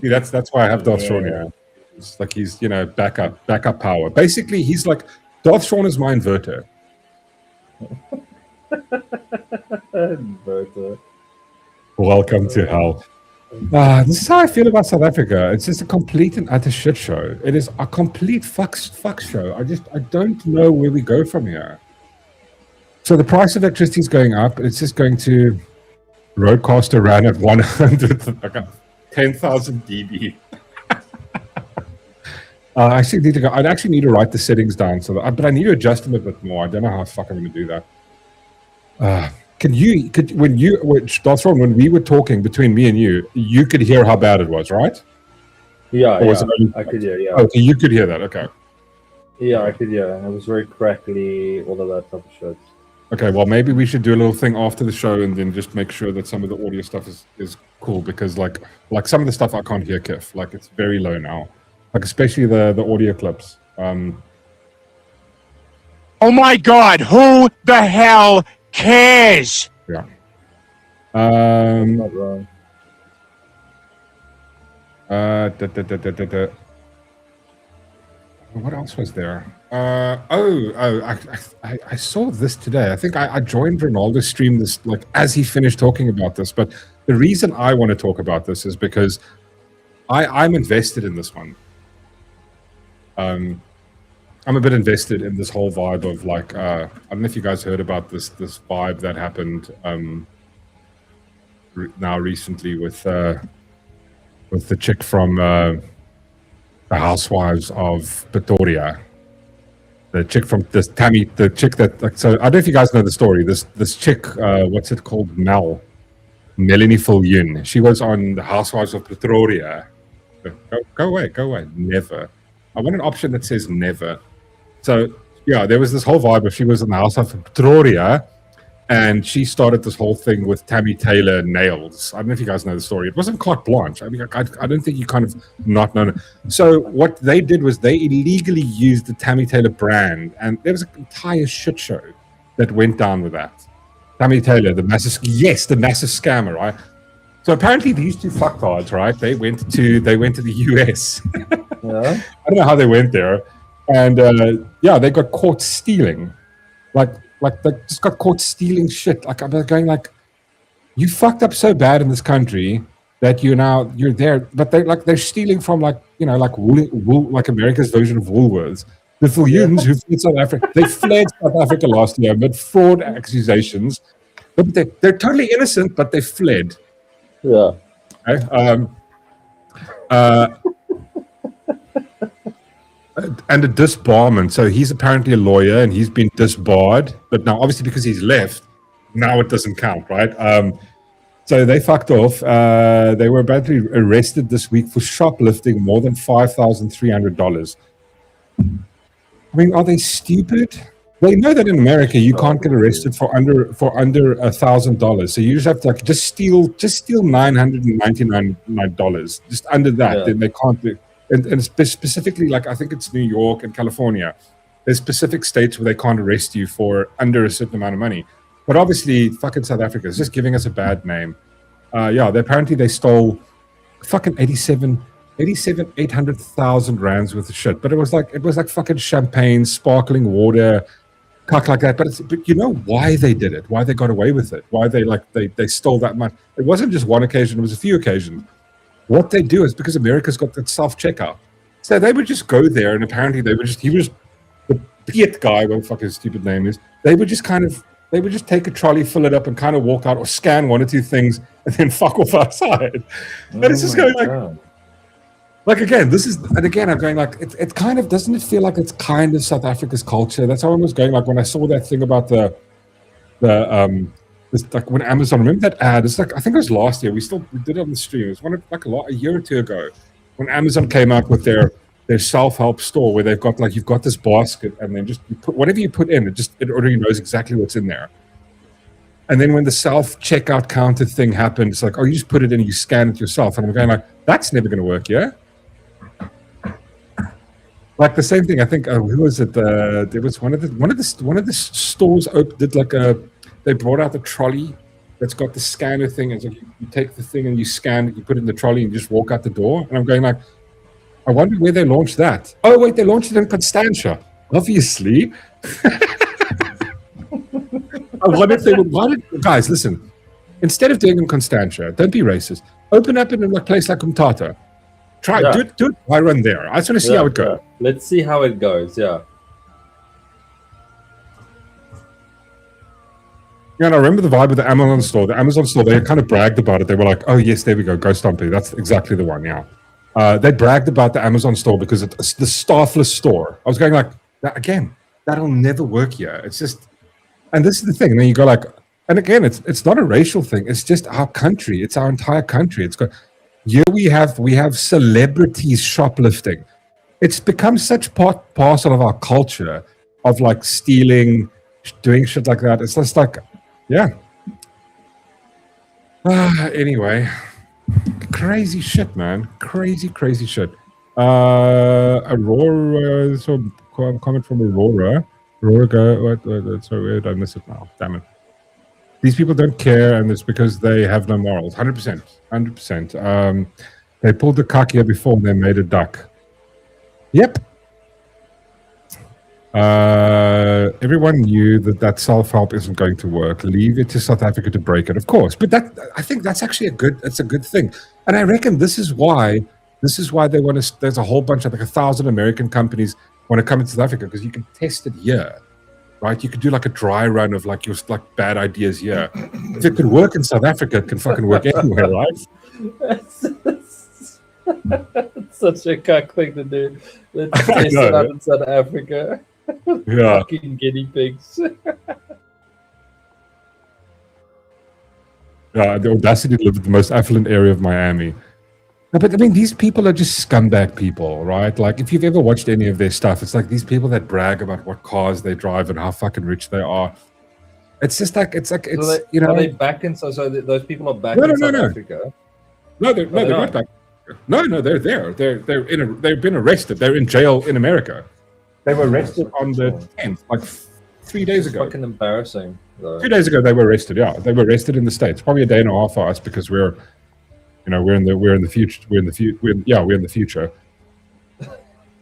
See, that's why I have Darth Sean here. It's like he's, backup power. Basically, he's like, Darth Sean is my inverter. Inverter. Welcome to hell. This is how I feel about South Africa. It's just a complete and utter shit show. It is a complete fuck show. I don't know where we go from here. So the price of electricity is going up. It's just going to roadcaster ran at 100, 10,000 dB. I actually need to go. I'd actually need to write the settings down but I need to adjust them a bit more. I don't know how the fuck I'm going to do that. When we were talking between me and you could hear how bad it was, right? Yeah, I could hear. Yeah. Okay, you could hear that. Okay. Yeah, I could hear. It was very crackly, all of that type of shit. Okay, well, maybe we should do a little thing after the show and then just make sure that some of the audio stuff is cool, because like some of the stuff I can't hear, Kif. It's very low now. Especially the audio clips. Oh my God! Who the hell cares? Yeah. Not wrong. What else was there? I saw this today. I think I joined Ronaldo's stream this as he finished talking about this. But the reason I want to talk about this is because I'm invested in this one. I'm a bit invested in this whole vibe of I don't know if you guys heard about this vibe that happened now recently with the chick from the Housewives of Pretoria. The chick from this Tammy, the chick that like, so I don't know if you guys know the story. This chick, what's it called? Melanie Viljoen. She was on the Housewives of Pretoria. Go away. Never. I want an option that says never. So yeah, there was this whole vibe of she was in the Housewives of Pretoria, and she started this whole thing with Tammy Taylor nails. I don't know if you guys know the story. It wasn't carte blanche. I mean, I don't think you kind of not know. So what they did was they illegally used the Tammy Taylor brand, and there was an entire shit show that went down with that. Tammy Taylor, the massive scammer, right? So apparently these two fucktards, right? They went to the US. Yeah. I don't know how they went there, and they got caught stealing, like they just got caught stealing shit. Like I'm going like, you fucked up so bad in this country that you're there, but they're stealing from like wool, like America's version of Woolworths. The Viljoens who fled South Africa, they fled South Africa last year amid fraud accusations, but they're totally innocent, but they fled. Yeah. Okay? And a disbarment. So he's apparently a lawyer and he's been disbarred, but now obviously because he's left, now it doesn't count, right? So they fucked off. They were apparently arrested this week for shoplifting more than $5,300. I mean, are they stupid? They know that in America you can't get arrested for under $1,000. So you just have to just steal $999, just under that. Then they can't do. And specifically, like I think it's New York and California. There's specific states where they can't arrest you for under a certain amount of money. But obviously, fucking South Africa is just giving us a bad name. Apparently they stole fucking 800,000 rands worth of shit. But it was like fucking champagne, sparkling water, cock like that. But you know why they did it? Why they got away with it? Why they stole that much? It wasn't just one occasion. It was a few occasions. What they do is because America's got that self-checkout. So they would just go there, and apparently he was the Piet guy, what the fuck his stupid name is. They would just take a trolley, fill it up, and kind of walk out or scan one or two things and then fuck off outside. And it's just going like again, I'm going like, it kind of, doesn't it feel like it's kind of South Africa's culture? That's how I was going like when I saw that thing about it's like when Amazon, remember that ad? It's like, I think it was last year. We did it on the stream. It was a year or two ago when Amazon came out with their self-help store where they've got like, you've got this basket and then just you put whatever you put in, it already knows exactly what's in there. And then when the self-checkout counter thing happened, it's like, oh, you just put it in and you scan it yourself. And I'm going like, that's never going to work, yeah? Like the same thing, I think, who was it? There was one of the stores did like they brought out the trolley that's got the scanner thing. It's like you take the thing and you scan it, you put it in the trolley and you just walk out the door. And I'm going like, I wonder where they launched that. Oh, wait, they launched it in Constantia. Obviously. I wonder if they would, guys, listen. Instead of doing it in Constantia, don't be racist. Open up in a place like Umtata. Do it. I run there. I just want to see how it goes. Let's see how it goes, Yeah, and I remember the vibe of the Amazon store. The Amazon store, they kind of bragged about it. They were like, oh, yes, there we go, Go Stompy. That's exactly the one, yeah. They bragged about the Amazon store because it's the staffless store. I was going like, again, that'll never work here. It's just, and this is the thing. And then you go like, and again, it's not a racial thing. It's just our country. It's our entire country. It's got, here we have celebrities shoplifting. It's become such parcel of our culture of like stealing, doing shit like that. It's just like, yeah. Anyway, crazy shit, man. Crazy shit. Aurora, so comment from Aurora. Aurora, sorry, where did I miss it now? Damn it. These people don't care, and it's because they have no morals. 100%. They pulled the cock here before and they made a duck. Yep. Everyone knew that self-help isn't going to work. Leave it to South Africa to break it, of course. But I think that's actually a good thing. And I reckon this is why they want to. There's a whole bunch of like 1,000 American companies want to come into South Africa because you can test it here, right? You could do like a dry run of like your like bad ideas here. If it could work in South Africa, it can fucking work anywhere, right? It's such a cuck thing to do. Let's I test it know. out in South Africa. Yeah. Fucking guinea pigs. Yeah, the audacity to live in the most affluent area of Miami. No, but I mean, these people are just scumbag people, right? Like, if you've ever watched any of their stuff, it's like these people that brag about what cars they drive and how fucking rich they are. It's just like, it's you know. Are they back in? So those people are back No, in no, South no. Africa. No, they're not back. No, they're there. They've been arrested. They're in jail in America. They were arrested on the 10th, like 3 days ago. Fucking embarrassing. Though. 2 days ago they were arrested. Yeah, they were arrested in the States. Probably a day and a half for us because we're in the future.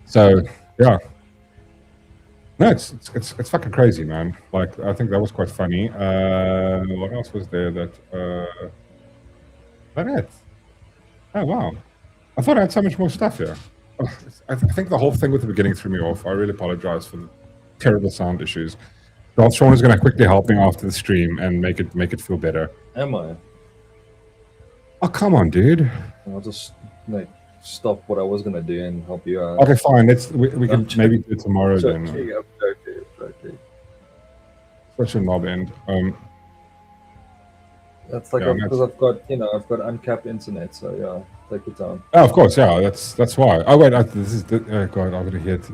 So yeah, no, it's fucking crazy, man. Like, I think that was quite funny. What else was there that? That it? Oh wow, I thought I had so much more stuff here. Oh, I think the whole thing with the beginning threw me off. I really apologize for the terrible sound issues. Darth Sean is going to quickly help me after the stream and make it feel better. Am I? Oh, come on, dude. I'll just stop what I was gonna do and help you out. Okay, fine. We can maybe do it tomorrow then. Okay. Such a knob end. That's like because I've got uncapped internet, so yeah, take your time. Oh, of course, yeah. That's why. Oh wait, this is oh god, I'm gonna hear it.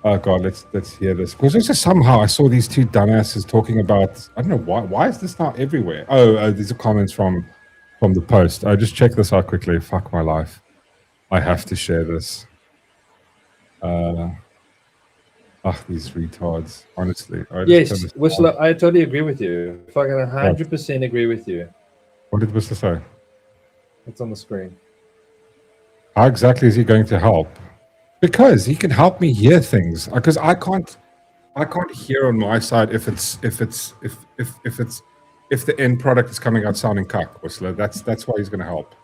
Oh god, let's hear this. Because it's just somehow I saw these two dumbasses talking about, I don't know why. Why is this now everywhere? Oh, these are comments from the post. Just check this out quickly. Fuck my life. I have to share this. These retards. Honestly. Yes, Whistler, I totally agree with you. Fucking 100% agree with you. What did Whistler say? It's on the screen. How exactly is he going to help? Because he can help me hear things. Because I can't hear on my side if the end product is coming out sounding cuck, Whistler. That's why he's going to help.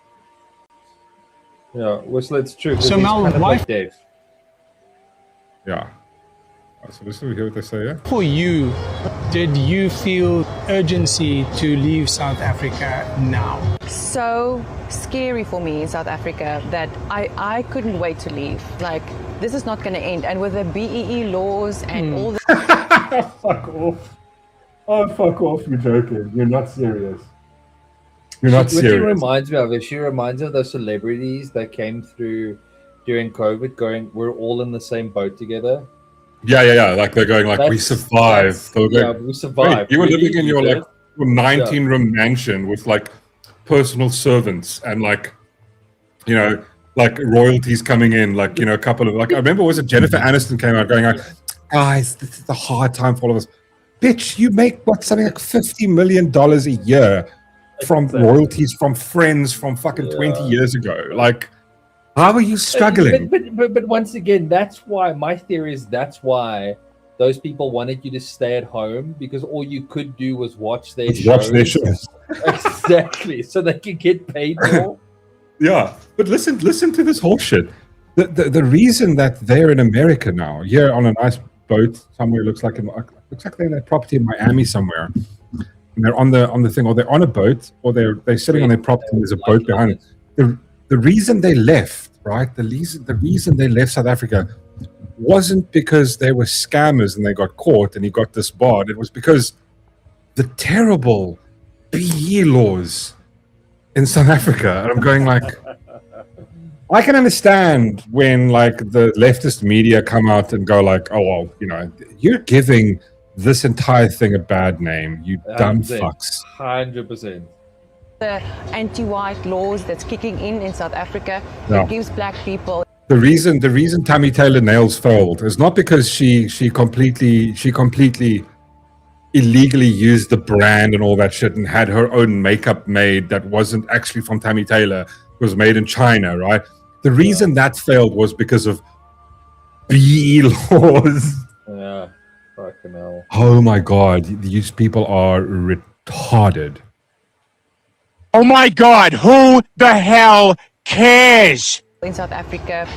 Yeah, Whistler, it's true. So Mel, kind of why? like Dave. Yeah. So this is hear what they say, yeah? For you, did you feel urgency to leave South Africa now? So scary for me in South Africa that I couldn't wait to leave. Like, this is not going to end. And with the BEE laws and all the... Fuck off. Oh, fuck off. You're joking. You're not serious. You're not serious. She reminds me of it. She reminds me of those celebrities that came through during COVID going, we're all in the same boat together. Yeah. Like they're going like, we survived. We survived. Wait, you were living in your 19-room mansion with like personal servants and like royalties coming in, like, a couple of, like, I remember, was it Jennifer Aniston came out going like, guys, this is a hard time for all of us. Bitch, you make something like $50 million a year from royalties from friends from fucking 20 years ago. Like, how are you struggling? But once again, that's why my theory is that's why those people wanted you to stay at home, because all you could do was watch their shows. Exactly, so they could get paid more. Yeah, but listen to this whole shit. The reason that they're in America now, here on a nice boat somewhere, looks like they're in a property in Miami somewhere, and they're on the thing, or they're on a boat, or they're sitting on their property and there's a boat behind it. The reason they left, right? The reason they left South Africa wasn't because they were scammers and they got caught and he got disbarred. It was because the terrible BE laws in South Africa. And I'm going like, I can understand when like the leftist media come out and go like, oh, well, you're giving this entire thing a bad name, you dumb fucks. 100%. The anti-white laws that's kicking in South Africa that gives black people. The reason Tammy Taylor Nails failed is not because she completely illegally used the brand and all that shit and had her own makeup made that wasn't actually from Tammy Taylor, it was made in China, right? The reason that failed was because of BE laws. Yeah, fucking hell. Oh my god, these people are retarded. Oh my God, who the hell cares? In South Africa,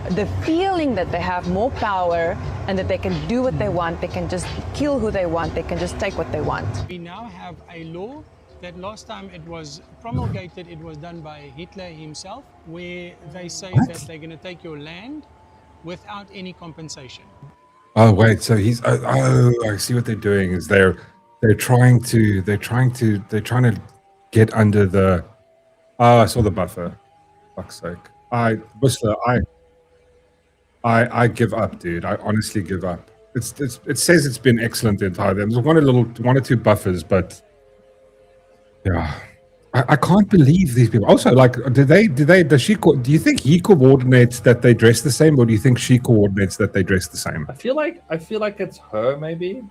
the feeling that they have more power and that they can do what they want, they can just kill who they want, they can just take what they want. We now have a law that last time it was promulgated, it was done by Hitler himself, where they say What? that they're going to take your land without any compensation. Oh wait, so he's I see what they're doing is they're trying to get under the I saw the buffer. Fuck's sake. Whistler, I give up, dude. I honestly give up. It says it's been excellent the entire time. There's one or two buffers, but yeah. I can't believe these people. Also, like, do you think he coordinates that they dress the same, or do you think she coordinates that they dress the same? I feel like it's her, maybe.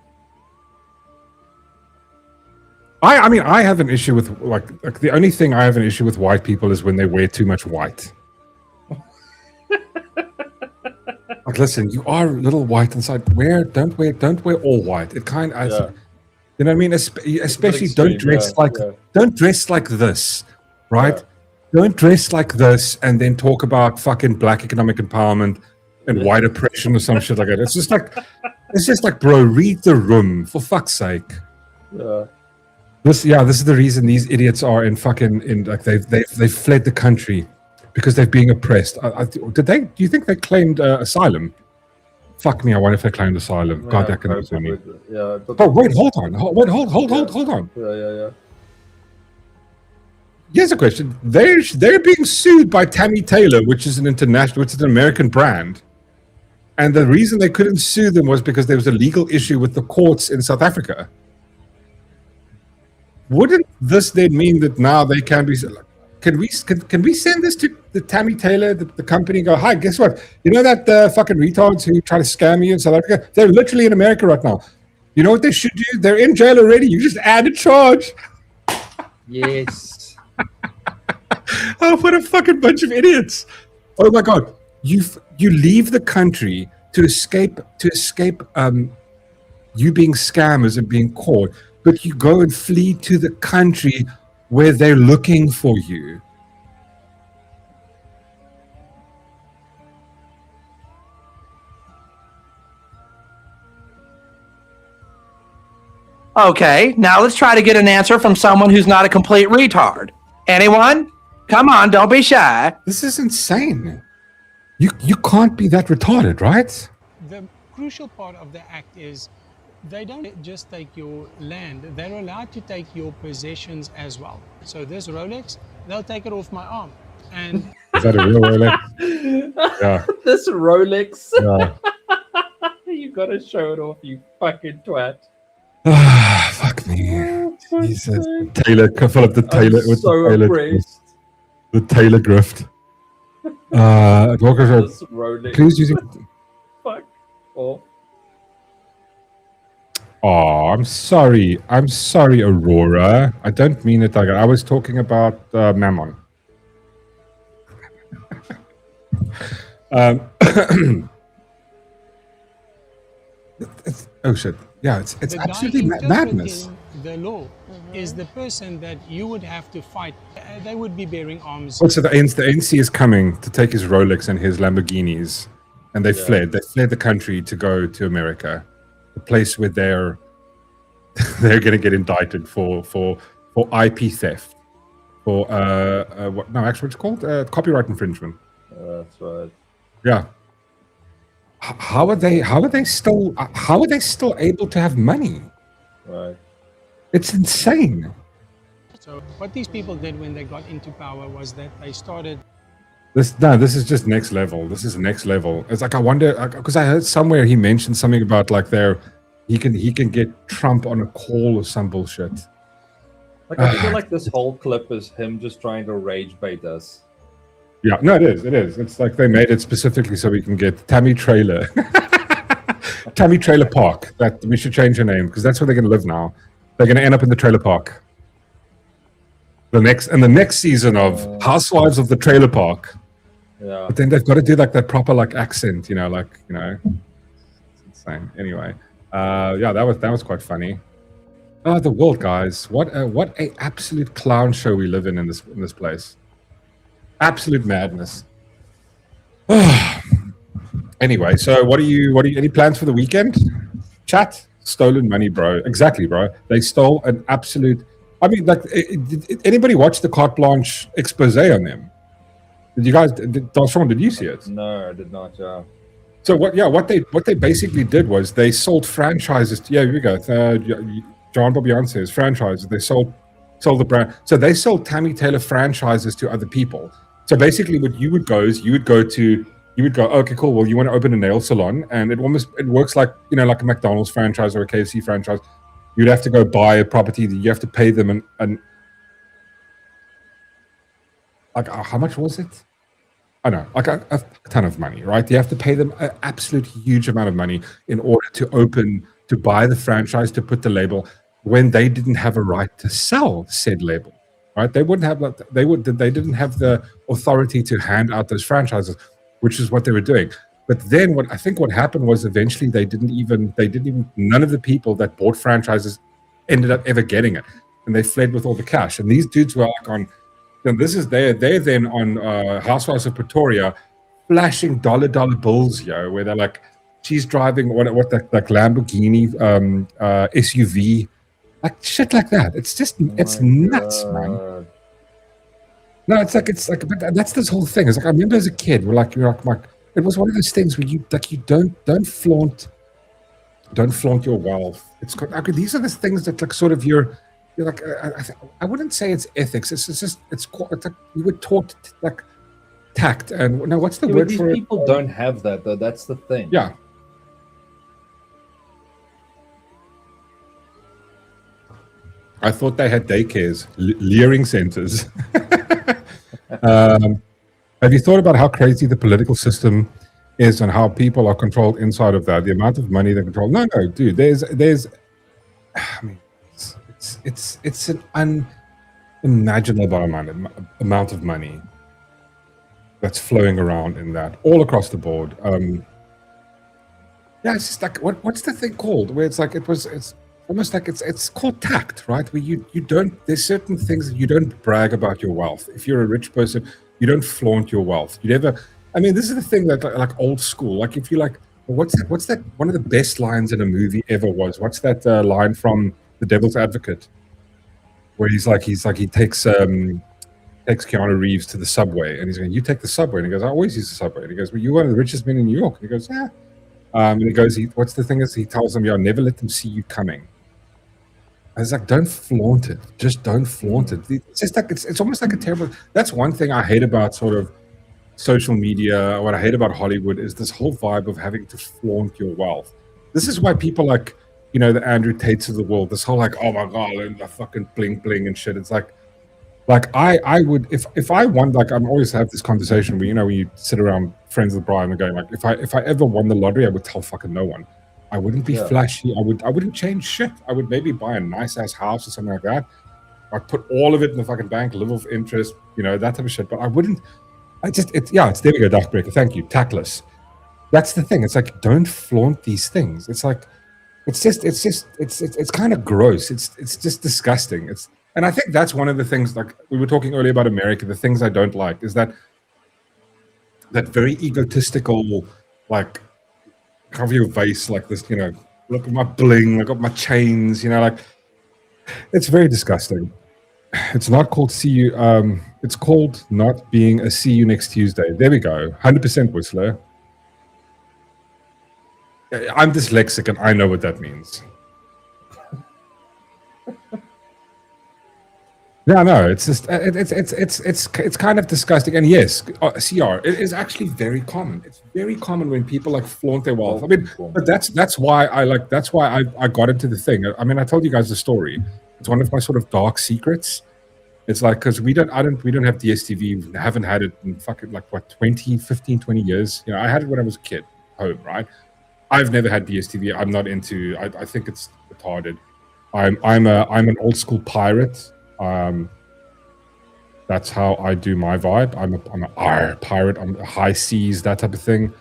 I mean, I have an issue with like the only thing I have an issue with white people is when they wear too much white. Like, listen, you are a little white inside. Don't wear all white. It kind of, you know what I mean? Especially don't dress like this, right? Yeah. Don't dress like this and then talk about fucking black economic empowerment and white oppression or some shit like that. It's just like, bro, read the room for fuck's sake. Yeah. This is the reason these idiots are they've fled the country because they're being oppressed. Do you think they claimed asylum? Fuck me, I wonder if they claimed asylum. Yeah, God, that can happen to me. Yeah. Oh wait, hold on. Yeah. Here's a question. They're being sued by Tammy Taylor, which is an American brand. And the reason they couldn't sue them was because there was a legal issue with the courts in South Africa. Wouldn't this then mean that now they can be? Can we send this to the Tammy Taylor, the company, and go, hi, guess what? You know that fucking retards who try to scam you in South Africa? They're literally in America right now. You know what they should do? They're in jail already. You just add a charge. Yes. Oh, what a fucking bunch of idiots! Oh my God, you leave the country to escape you being scammers and being caught, but you go and flee to the country where they're looking for you. Okay, now let's try to get an answer from someone who's not a complete retard. Anyone? Come on, don't be shy. This is insane. You can't be that retarded, right? The crucial part of the act is they don't just take your land, they're allowed to take your possessions as well. So this Rolex, they'll take it off my arm. And is that a real Rolex? Yeah. This Rolex. Yeah. You gotta show it off, you fucking twat. Fuck me. Jesus. Taylor, fill up the Taylor with so the Taylor. impressed. The Taylor grift. This Rolex. Please using. Fuck off. Oh, I'm sorry, Aurora. I don't mean it like that. I was talking about Mammon. Oh shit! Yeah, it's absolutely madness. The law is the person that you would have to fight. They would be bearing arms. Also, the ANC is coming to take his Rolex and his Lamborghinis, and they fled. They fled the country to go to America, the place where they're going to get indicted for IP theft, for what? No, actually, it's called copyright infringement. That's right. Yeah. How are they still able to have money? Right. It's insane. So what these people did when they got into power was that they started. This is just next level. This is next level. It's like I wonder because I heard somewhere he mentioned something about like he can get Trump on a call or some bullshit. Like I feel like this whole clip is him just trying to rage bait us. Yeah, no, it is. It's like they made it specifically so we can get Tammy Trailer. Tammy Trailer Park. That we should change her name because that's where they're going to live now. They're going to end up in the trailer park. The next season of Housewives of the Trailer Park. Yeah. But then they've got to do like that proper like accent, it's insane. Anyway, yeah, that was quite funny. Oh, the world, guys! What a absolute clown show we live in this place. Absolute madness. Anyway, so what are you any plans for the weekend? Chat? Stolen money, bro. Exactly, bro. They stole an absolute I mean, like, did anybody watch the carte blanche expose on them? Did you guys? Sean, did you see it? No, I did not. Yeah. So what they basically did was they sold franchises. Here we go. John Bobbian says franchises. They sold the brand. So they sold Tammy Taylor franchises to other people. So basically, what you would go is you would go, okay, cool. Well, you want to open a nail salon, and it works like like a McDonald's franchise or a KFC franchise. You'd have to go buy a property. You have to pay them and like how much was it? I know, like a ton of money, right? You have to pay them an absolute huge amount of money in order to buy the franchise, to put the label, when they didn't have a right to sell said label, right? They wouldn't have they didn't have the authority to hand out those franchises, which is what they were doing. But then what happened was eventually none of the people that bought franchises ended up ever getting it, and they fled with all the cash. And these dudes were like on. And this is they're then on Housewives of Pretoria, flashing dollar bills, where they're like, she's driving what that like Lamborghini SUV, like shit like that. It's just it's nuts, man. No, it's like but that's this whole thing. It's like I remember as a kid, you're like it was one of those things where you don't flaunt your wealth. It's these are the things that like sort of you're like I wouldn't say it's ethics. It's like you were taught like tact and no, what's the word these for people it? don't have that though. That's the thing. Yeah. I thought they had daycares, leering centers. Have you thought about how crazy the political system is and how people are controlled inside of that? The amount of money they control. No, dude. There's. I mean, it's an unimaginable amount of money that's flowing around in that all across the board. Yeah, it's just like what's the thing called where it's like it's almost like it's called tact, right? Where you don't, there's certain things that you don't brag about your wealth. If you're a rich person, you don't flaunt your wealth. You never. I mean, this is the thing that like old school. Like if you like, what's that? One of the best lines in a movie ever was. What's that line from The Devil's Advocate, where he takes Keanu Reeves to the subway, and he's going, "You take the subway," and he goes, "I always use the subway." And he goes, "Well, you're one of the richest men in New York." And he goes, "Yeah." And he goes, "What's the thing?" Is he tells them, "Yeah, never let them see you coming." I was like, "Don't flaunt it. Just don't flaunt it." It's just like it's almost like a terrible. That's one thing I hate about sort of social media. What I hate about Hollywood is this whole vibe of having to flaunt your wealth. This is why people like, the Andrew Tates of the world, this whole like, oh my god, and the fucking bling bling and shit. It's like I would if I won, like I'm always have this conversation where when you sit around friends with Brian and going like, if I ever won the lottery, I would tell fucking no one. I wouldn't be flashy. I wouldn't change shit. I would maybe buy a nice ass house or something like that. I'd put all of it in the fucking bank, live off interest, that type of shit. But I wouldn't. It's there we go, Darkbreaker. Thank you, tactless. That's the thing. It's like don't flaunt these things. It's like it's kind of gross. It's just disgusting. And I think that's one of the things, like we were talking earlier about America, the things I don't like is that very egotistical, like cover your face like this, look at my bling, look at my chains, like it's very disgusting. It's not called see you, it's called not being a see you next Tuesday. There we go. 100% Whistler. I'm dyslexic and I know what that means. No, it's just it's kind of disgusting. And yes, CR, it is actually very common. It's very common when people like flaunt their wealth. I mean, but that's why I got into the thing. I mean, I told you guys the story. It's one of my sort of dark secrets. It's like because we don't have DSTV. We haven't had it in fucking like what 20 years. I had it when I was a kid, home, right? I've never had DSTV. I'm not into. I think it's retarded. I'm an old school pirate. That's how I do my vibe. I'm a pirate. I'm high seas, that type of thing.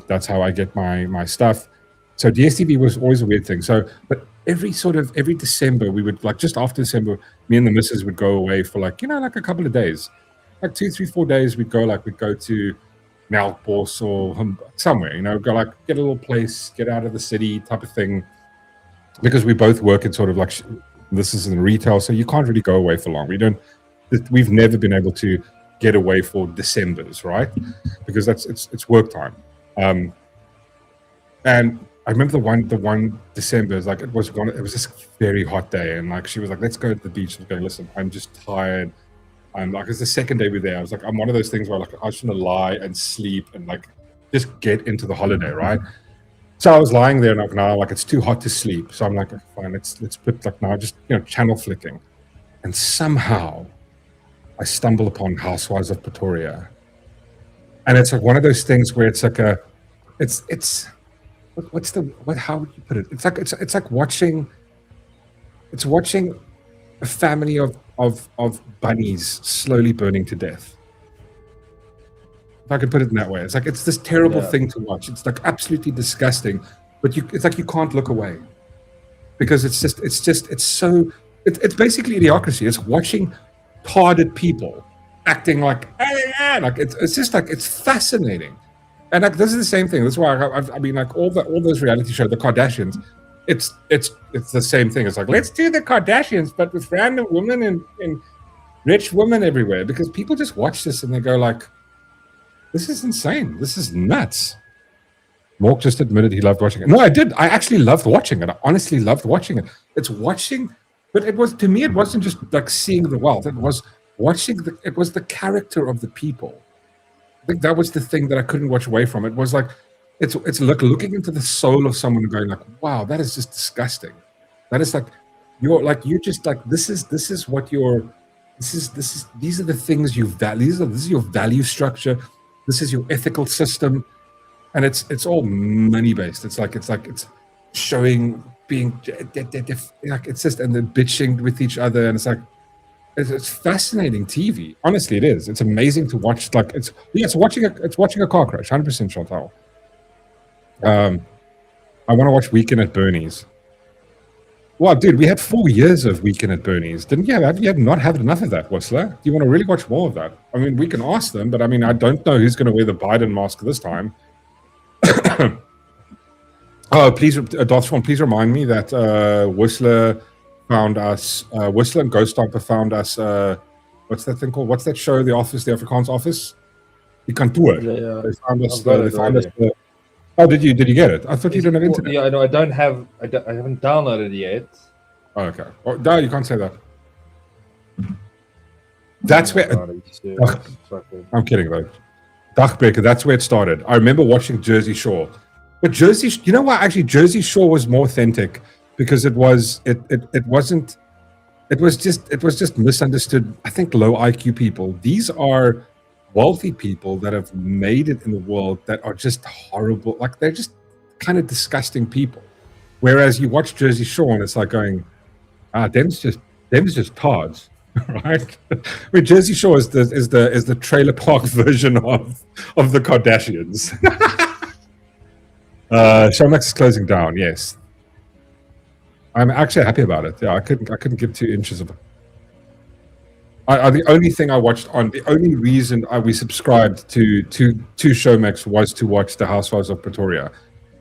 That's how I get my stuff. So DSTV was always a weird thing. So, but every December we would like just after December, me and the missus would go away for like like a couple of days, like 2, 3, 4 days. We'd go to Melkbos or somewhere, go like get a little place, get out of the city type of thing, because we both work in sort of like This is in retail, so you can't really go away for long. We've never been able to get away for Decembers, right? Because it's work time. And I remember the one December, like it was this very hot day, and like she was like, let's go to the beach. I was going, listen, I'm just tired. I'm like, it's the second day we're there. I was like, I'm one of those things where like I just want to lie and sleep and like just get into the holiday, right? So I was lying there and like, now like it's too hot to sleep. So I'm like, okay, fine, let's put like now just channel flicking. And somehow I stumble upon Housewives of Pretoria. And it's like one of those things where it's like how would you put it? It's like watching a family of bunnies slowly burning to death. If I could put it in that way. It's like it's this terrible thing to watch. It's like absolutely disgusting, but it's like you can't look away. Because it's basically idiocracy. It's watching tarded people acting like it's just like it's fascinating. And like this is the same thing. That's why I mean like all those reality shows, the Kardashians, it's the same thing. It's like let's do the Kardashians, but with random women and rich women everywhere, because people just watch this and they go like, this is insane. This is nuts. Mork just admitted he loved watching it. No, I did. I actually loved watching it. I honestly loved watching it. It's watching, but it was, to me, it wasn't just like seeing the wealth. It was watching it was the character of the people. I think that was the thing that I couldn't watch away from. It was like, it's like looking into the soul of someone and going like, wow, that is just disgusting. That is like, these are the things you value. This is your value structure. This is your ethical system. And it's all money based. It's showing being like it's just, and then bitching with each other, and it's like it's fascinating TV. Honestly, it is. It's amazing to watch. Like it's watching a car crash. 100% Chantal. I want to watch Weekend at Bernie's. Well, dude, we had 4 years of Weekend at Bernie's. Didn't you? Have you not had enough of that, Whistler? Do you want to really watch more of that? I mean, we can ask them, but I mean, I don't know who's going to wear the Biden mask this time. Oh, please, Dothron, please remind me that Whistler found us. Whistler and Ghost Stomper found us. What's that thing called? What's that show? The Office, the Afrikaans Office, the Kantoor. Yeah. They found us. They found us. Oh, did you get it? I thought you didn't have internet. Yeah, no, I haven't downloaded it yet. Oh, okay. Oh, no, you can't say that. That's where. I'm kidding though. Dagbreker, that's where it started. I remember watching Jersey Shore, but you know what? Actually, Jersey Shore was more authentic because it was just misunderstood. I think low IQ people. These are wealthy people that have made it in the world that are just horrible. Like they're just kind of disgusting people. Whereas you watch Jersey Shore and it's like going, them's just tards. Right? I mean, Jersey Shore is the trailer park version of the Kardashians. Showmax is closing down. Yes, I'm actually happy about it. Yeah, I couldn't give 2 inches of it. The only thing I watched the only reason we subscribed to Showmax was to watch the Housewives of Pretoria,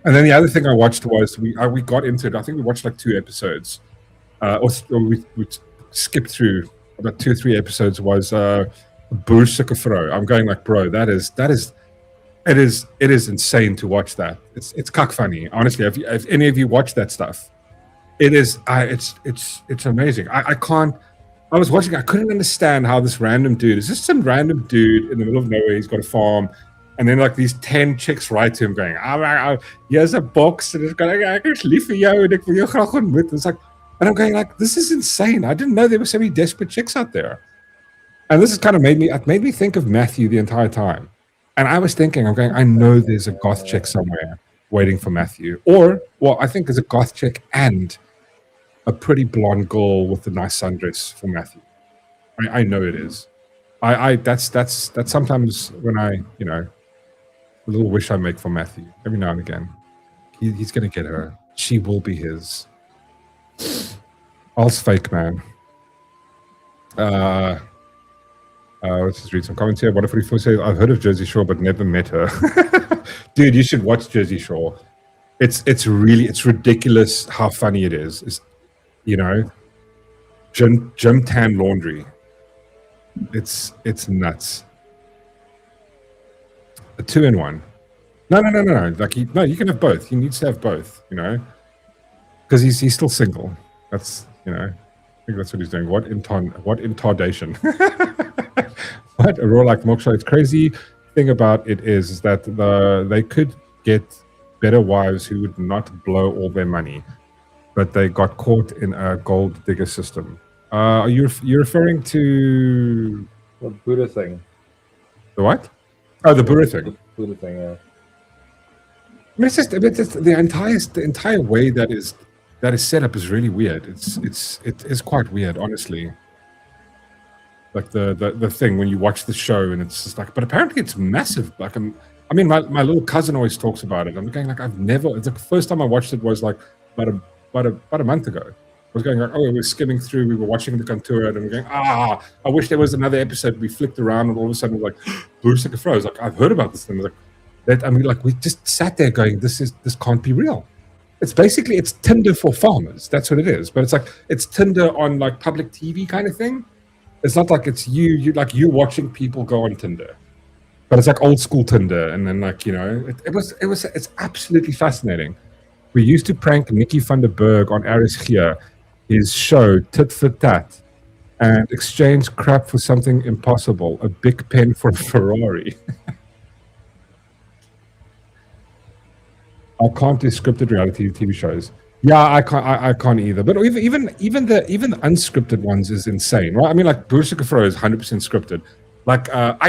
and then the other thing I watched was we got into it. I think we watched like 2 episodes, or we skipped through. About 2 or 3 episodes was Boersukke Vrou. I'm going like, bro, it is insane to watch that. It's kak funny. Honestly, if any of you watch that stuff, it's amazing. I was watching, I couldn't understand how this random dude is just some random dude in the middle of nowhere. He's got a farm, and then like these 10 chicks write to him going, here's a box, and it's going, ek is lief vir jou, en ek wil jou graag ontmoet. It's like, and I'm going like, this is insane. I didn't know there were so many desperate chicks out there. And this has kind of made me think of Matthew the entire time. And I was thinking, I'm going, I know there's a goth chick somewhere waiting for Matthew. Or, well, I think there's a goth chick and a pretty blonde girl with a nice sundress for Matthew. I know it is. That's sometimes when a little wish I make for Matthew every now and again. He's going to get her. She will be his. All's fake, man. Let's just read some comments here. What if we say, I've heard of Jersey Shore but never met her. Dude, you should watch Jersey Shore. It's ridiculous how funny it is. gym tan laundry. It's nuts. A 2-in-1. No. Like you can have both. He needs to have both, because he's still single. That's I think that's what he's doing. What intardation? What a raw like Mork show. It's crazy thing about it is that they could get better wives who would not blow all their money, but they got caught in a gold digger system. Are you're referring to the Buddha thing? The what? Oh, the Buddha thing. The Buddha thing, yeah. I mean, it's just the entire way that is set up is really weird. It is quite weird, honestly. Like the thing when you watch the show and it's just like, but apparently it's massive. Like my little cousin always talks about it. I'm going like it's the first time I watched it was like about a month ago. I was going like, we were skimming through, we were watching the Contour, and I'm going, I wish there was another episode. We flicked around and all of a sudden we're like, Blue Sticker Froze. Like, I've heard about this thing. Like that, we just sat there going, this can't be real. It's basically, it's Tinder for farmers. That's what it is. But it's like, it's Tinder on like public TV kind of thing. It's not like it's you watching people go on Tinder. But it's like old school Tinder. And then like, it's absolutely fascinating. We used to prank Nicky van der Berg on RSG, his show Tit for Tat, and exchange crap for something impossible, a big pen for a Ferrari. I can't do scripted reality TV shows. Yeah, I can't either. But even the unscripted ones is insane, right? I mean, like Boer Fro is 100% scripted. Like I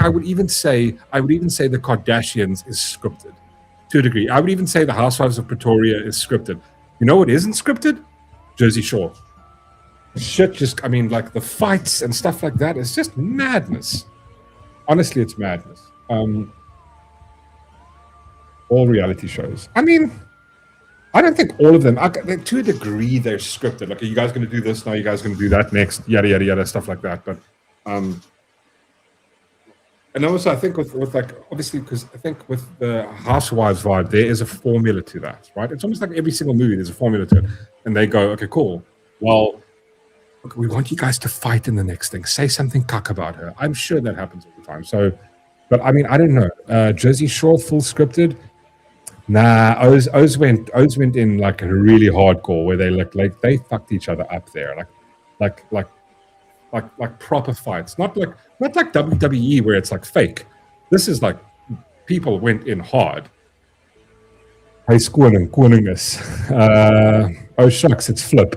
would even say the Kardashians is scripted to a degree. I would even say the Housewives of Pretoria is scripted. You know what isn't scripted? Jersey Shore. Shit, like the fights and stuff like that is just madness. Honestly, it's madness. All reality shows. I mean, I don't think all of them, to a degree, they're scripted. Like, are you guys going to do this now? Are you guys going to do that next? Yada, yada, yada, stuff like that. But, and also I think with like, obviously, because I think with the Housewives vibe, there is a formula to that, right? It's almost like every single movie, there's a formula to it. And they go, okay, cool. Well, look, we want you guys to fight in the next thing. Say something cuck about her. I'm sure that happens all the time. So, but I mean, I don't know. Jersey Shore, full scripted. Nah, Oz went in like a really hardcore where they like they fucked each other up there, like proper fights. Not like WWE where it's like fake. This is like people went in hard. Hey, Koning is. Oh shucks, it's Flip.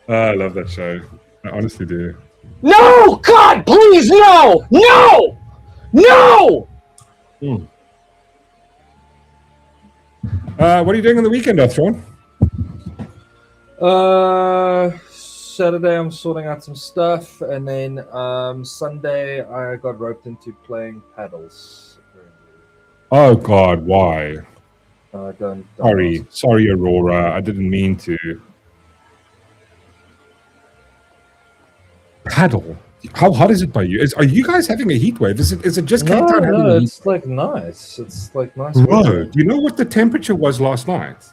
I love that show. I honestly do. No, God, please, no. What are you doing on the weekend, Arthron? Saturday I'm sorting out some stuff, and then Sunday I got roped into playing paddles. Oh God, why? Don't Sorry, Aurora. I didn't mean to. Paddle. How hot is it by you? Are you guys having a heat wave? Is it just Cape Town having a heat? It's like nice. It's like nice. Bro, do you know what the temperature was last night?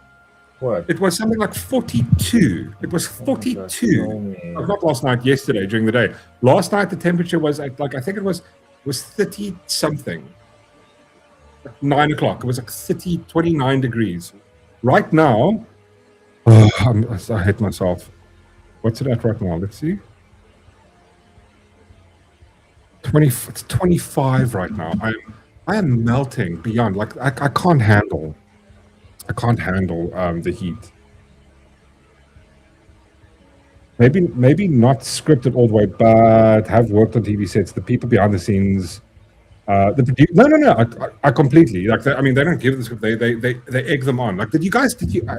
What? It was something like 42. It was 42. Not last night, yesterday during the day. Last night the temperature was at like I think it was 30 something. 9 o'clock. It was like 29 degrees. Right now, I hate myself. What's it at right now? Let's see. It's 25 right now. I am melting beyond. Like I can't handle the heat. Maybe not scripted all the way, but have worked on TV sets. The people behind the scenes. No. I completely like. They don't give the script. They egg them on. Like, did you?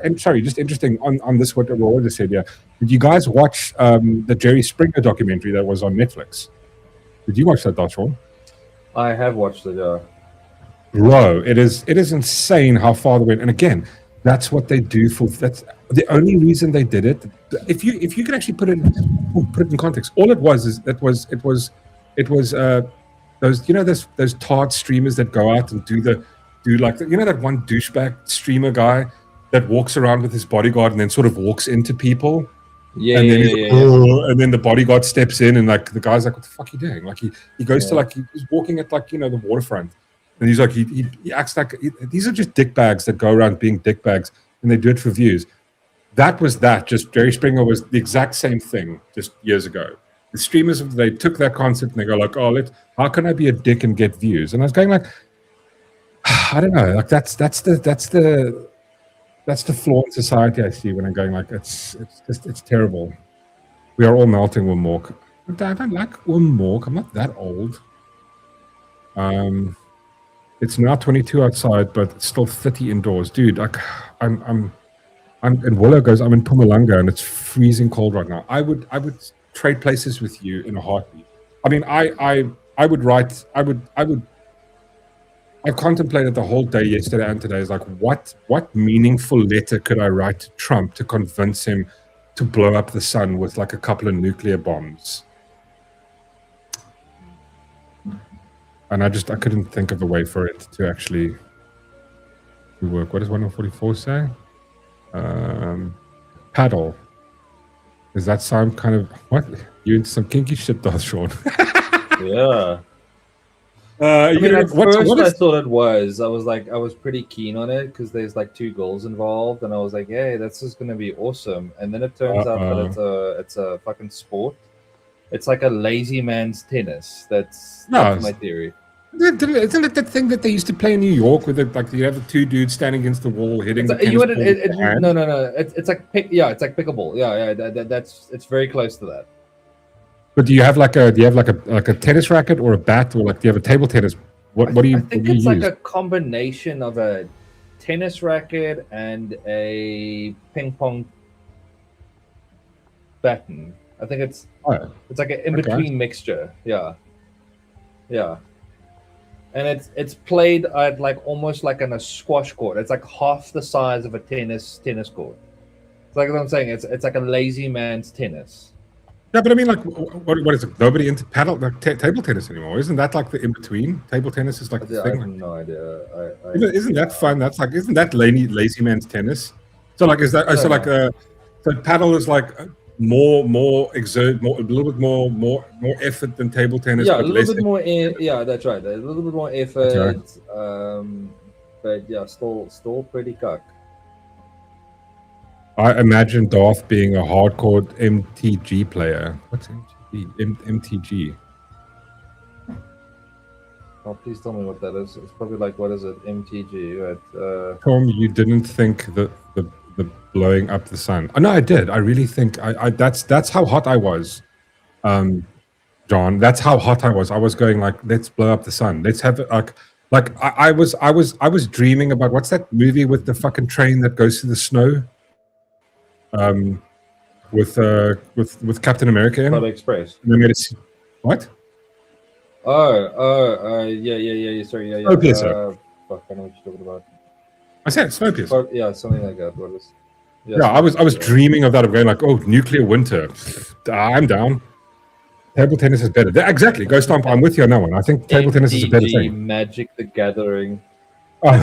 I'm sorry, just interesting on this. What Aurora just said. Yeah. Did you guys watch the Jerry Springer documentary that was on Netflix? Did you watch that, Dotron? I have watched it, yeah. Bro, it is insane how far they went. And again, that's what they do that's the only reason they did it. If you can actually put it in context, all it was those those tart streamers that go out and do that one douchebag streamer guy that walks around with his bodyguard and then sort of walks into people. Yeah, and yeah, then yeah, "Oh," and then the bodyguard steps in and like the guy's like, what the fuck are you doing? Like he goes to like he's walking at like, you know, the waterfront, and he's like he acts like these are just dick bags that go around being dick bags, and they do it for views. That was that. Just Jerry Springer was the exact same thing just years ago. The streamers, they took that concept and they go like, oh, how can I be a dick and get views? And I was going like, I don't know, like that's the flaw in society I see when I'm going like, it's terrible. We are all melting with Mork. I don't like Mork. I'm not that old. It's now 22 outside, but it's still 30 indoors, dude. Like, I'm and Willow goes, I'm in Mpumalanga and it's freezing cold right now. I would trade places with you in a heartbeat. I mean, I contemplated the whole day yesterday and today is like, what meaningful letter could I write to Trump to convince him to blow up the sun with like a couple of nuclear bombs? And I couldn't think of a way for it to actually work. What does 144 say? Paddle. Is that some kind of what? You into some kinky shit, does Sean? Yeah. I mean, at first I thought it was. I was pretty keen on it because there's like 2 girls involved, and I was like, "Hey, this is gonna be awesome." And then it turns out that it's a fucking sport. It's like a lazy man's tennis. That's my theory. Isn't it that thing that they used to play in New York with it? Like you have the 2 dudes standing against the wall hitting. No. It's like it's like pickleball. Yeah. It's very close to that. But do you have like a tennis racket or a bat, or like do you have a table tennis? What do you? I think it's like a combination of a tennis racket and a ping pong baton. I think it's like an in between mixture. Yeah. And it's played at like almost like on a squash court. It's like half the size of a tennis court. It's like what I'm saying. It's like a lazy man's tennis. Yeah, but I mean, like, what is it? Nobody into table tennis anymore. Isn't that like the in between? Table tennis is like the thing. I have no idea. Isn't that fun? That's like, isn't that lazy man's tennis? So like, is that so paddle is like more a little bit more effort than table tennis. Yeah, a little bit more. Yeah, that's right. A little bit more effort. Okay. But yeah, still pretty cock. I imagine Darth being a hardcore MTG player. What's MTG? MTG. Oh, please tell me what that is. It's probably like, what is it? MTG, right? Tom, you didn't think the blowing up the sun. Oh, no, I did. I really think that's how hot I was, John. That's how hot I was. I was going like, let's blow up the sun. Let's have it like I was dreaming about what's that movie with the fucking train that goes through the snow? With Captain America in. Express. What? Yeah. Sorry, yeah. Snowpiercer. Fuck, I know what you're talking about. I said Snowpiercer. Yeah, something like that. What is? Yeah, I was dreaming of that. Of going like, oh, nuclear winter. I'm down. Table tennis is better. Exactly. Go stomp. I'm with you on that one. I think table tennis is a better thing. Magic the Gathering. Like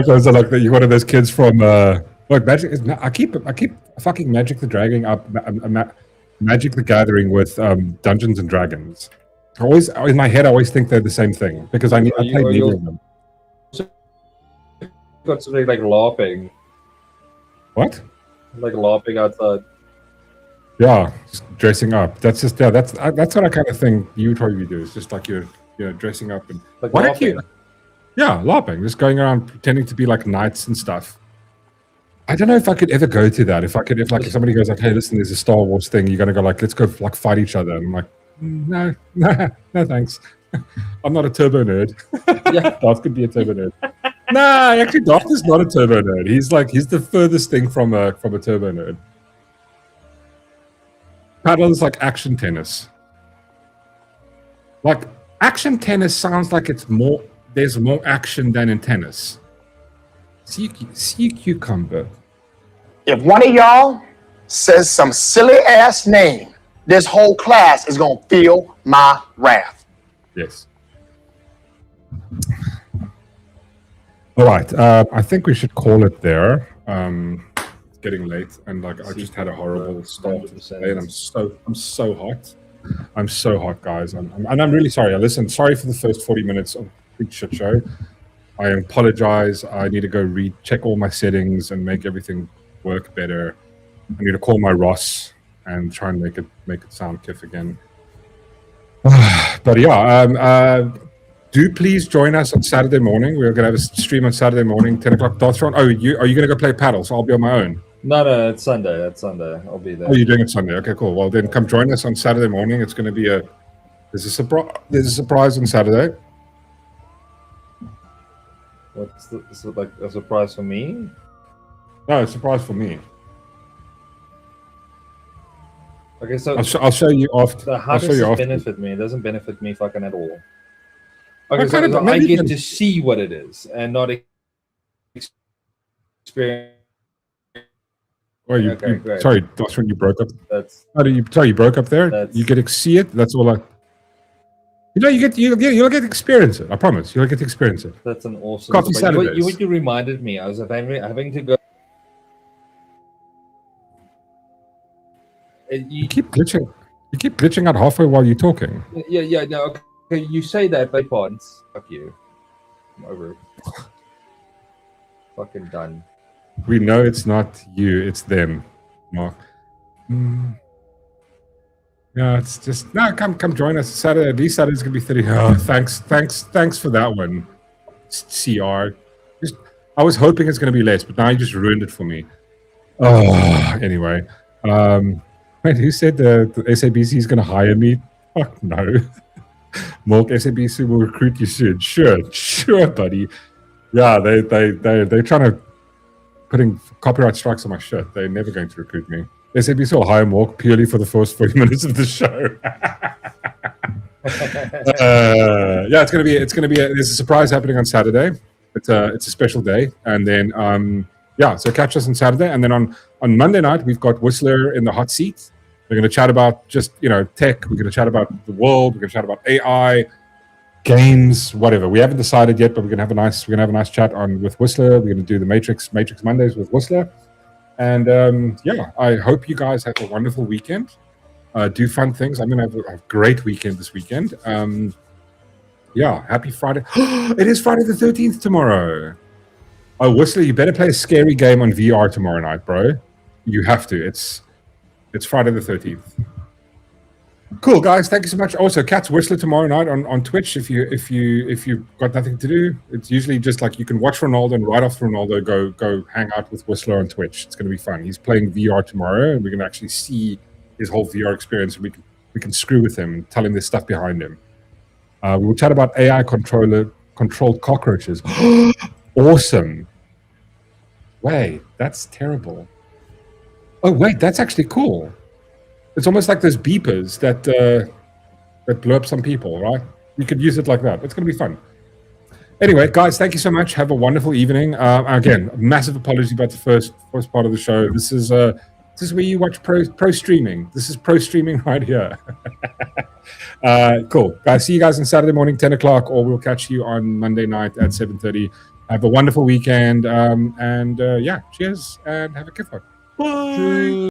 you're one of those kids from like Magic. I keep fucking Magic the Dragon up, Magic the Gathering with Dungeons and Dragons. Always in my head, I always think they're the same thing because I play neither of them. Got something like LARPing. What? Like LARPing outside. Yeah, just dressing up. That's just that's what I kind of think you would probably do. It's just like you're dressing up and like why don't you? Yeah, LARPing, just going around pretending to be like knights and stuff. I don't know if I could ever go to that. If somebody goes like, "Hey, listen, there's a Star Wars thing. You're gonna go like, let's go like fight each other." And I'm like, no, thanks. I'm not a turbo nerd. Yeah, Darth could be a turbo nerd. Nah, actually, Darth is not a turbo nerd. He's the furthest thing from a turbo nerd. Paddle is like action tennis. Like action tennis sounds like there's more action than in tennis. Sea cucumber. If one of y'all says some silly ass name, this whole class is gonna feel my wrath. Yes. All right. I think we should call it there. It's getting late, and like I just had a horrible start to the day, and I'm so hot. I'm so hot, guys. And I'm really sorry. Listen, sorry for the first 40 minutes of big shit show. I apologize. I need to go check all my settings and make everything work better. I need to call my Ross and try and make it sound kiff again. But yeah, do please join us on Saturday morning. We're gonna have a stream on Saturday morning, 10 o'clock. Dotron. Oh, are you gonna go play paddle? So I'll be on my own. No, it's Sunday. That's Sunday. I'll be there. Oh, you're doing it Sunday. Okay, cool. Well, then come join us on Saturday morning. It's going to be there's a surprise on Saturday. Is it like a surprise for me? No, it's a surprise for me. Okay, so I'll show you after. So how does it benefit me? It doesn't benefit me fucking at all. Okay, so I get to see what it is and not experience. Oh, Great. Sorry, that's when you broke up. You broke up there. You get to see it. That's all you'll get to experience it. I promise. You'll get to experience it. That's an awesome. Coffee Saturdays. What you reminded me, I was having to go. You keep glitching. You keep glitching out halfway while you're talking. Yeah. No, okay. You say that, but fuck you. I'm over it. Fucking done. We know it's not you, it's them, Mark. Yeah, it's just come join us Saturday. These Saturdays gonna be 30. Oh, thanks for that one, CR. I was hoping it's gonna be less, but now you just ruined it for me. Oh, anyway. Wait, who said the SABC is gonna hire me? Fuck no. Mork, SABC will recruit you soon. Sure, buddy. Yeah, they're trying to putting copyright strikes on my shit. They're never going to recruit me. SABC will hire Mork purely for the first 40 minutes of the show. Yeah, it's gonna be there's a surprise happening on Saturday. It's a special day, and then yeah, so catch us on Saturday, and then on Monday night we've got Whistler in the hot seat. We're going to chat about just tech. We're going to chat about the world. We're going to chat about AI, games, whatever. We haven't decided yet, but we're going to have a nice chat with Whistler. We're going to do the Matrix Mondays with Whistler, and yeah, I hope you guys have a wonderful weekend. Do fun things. I'm going to have a great weekend this weekend. Yeah, happy Friday. It is Friday the 13th tomorrow. Oh, Whistler, you better play a scary game on VR tomorrow night, bro. You have to. It's Friday the 13th. Cool, guys. Thank you so much. Also, catch Whistler tomorrow night on Twitch if you've got nothing to do. It's usually just like you can watch Ronaldo and right after Ronaldo go hang out with Whistler on Twitch. It's going to be fun. He's playing VR tomorrow, and we're going to actually see his whole VR experience. We can screw with him and tell him there's stuff behind him. We'll chat about AI controlled cockroaches. Awesome. Wait, that's terrible. Oh, wait, that's actually cool. It's almost like those beepers that blow up some people, right? You could use it like that. It's going to be fun. Anyway, guys, thank you so much. Have a wonderful evening. Again, massive apology about the first part of the show. This is where you watch pro streaming. This is pro streaming right here. Cool. Guys, see you guys on Saturday morning, 10 o'clock, or we'll catch you on Monday night at 7:30. Have a wonderful weekend. And yeah, cheers and have a good one. Bye.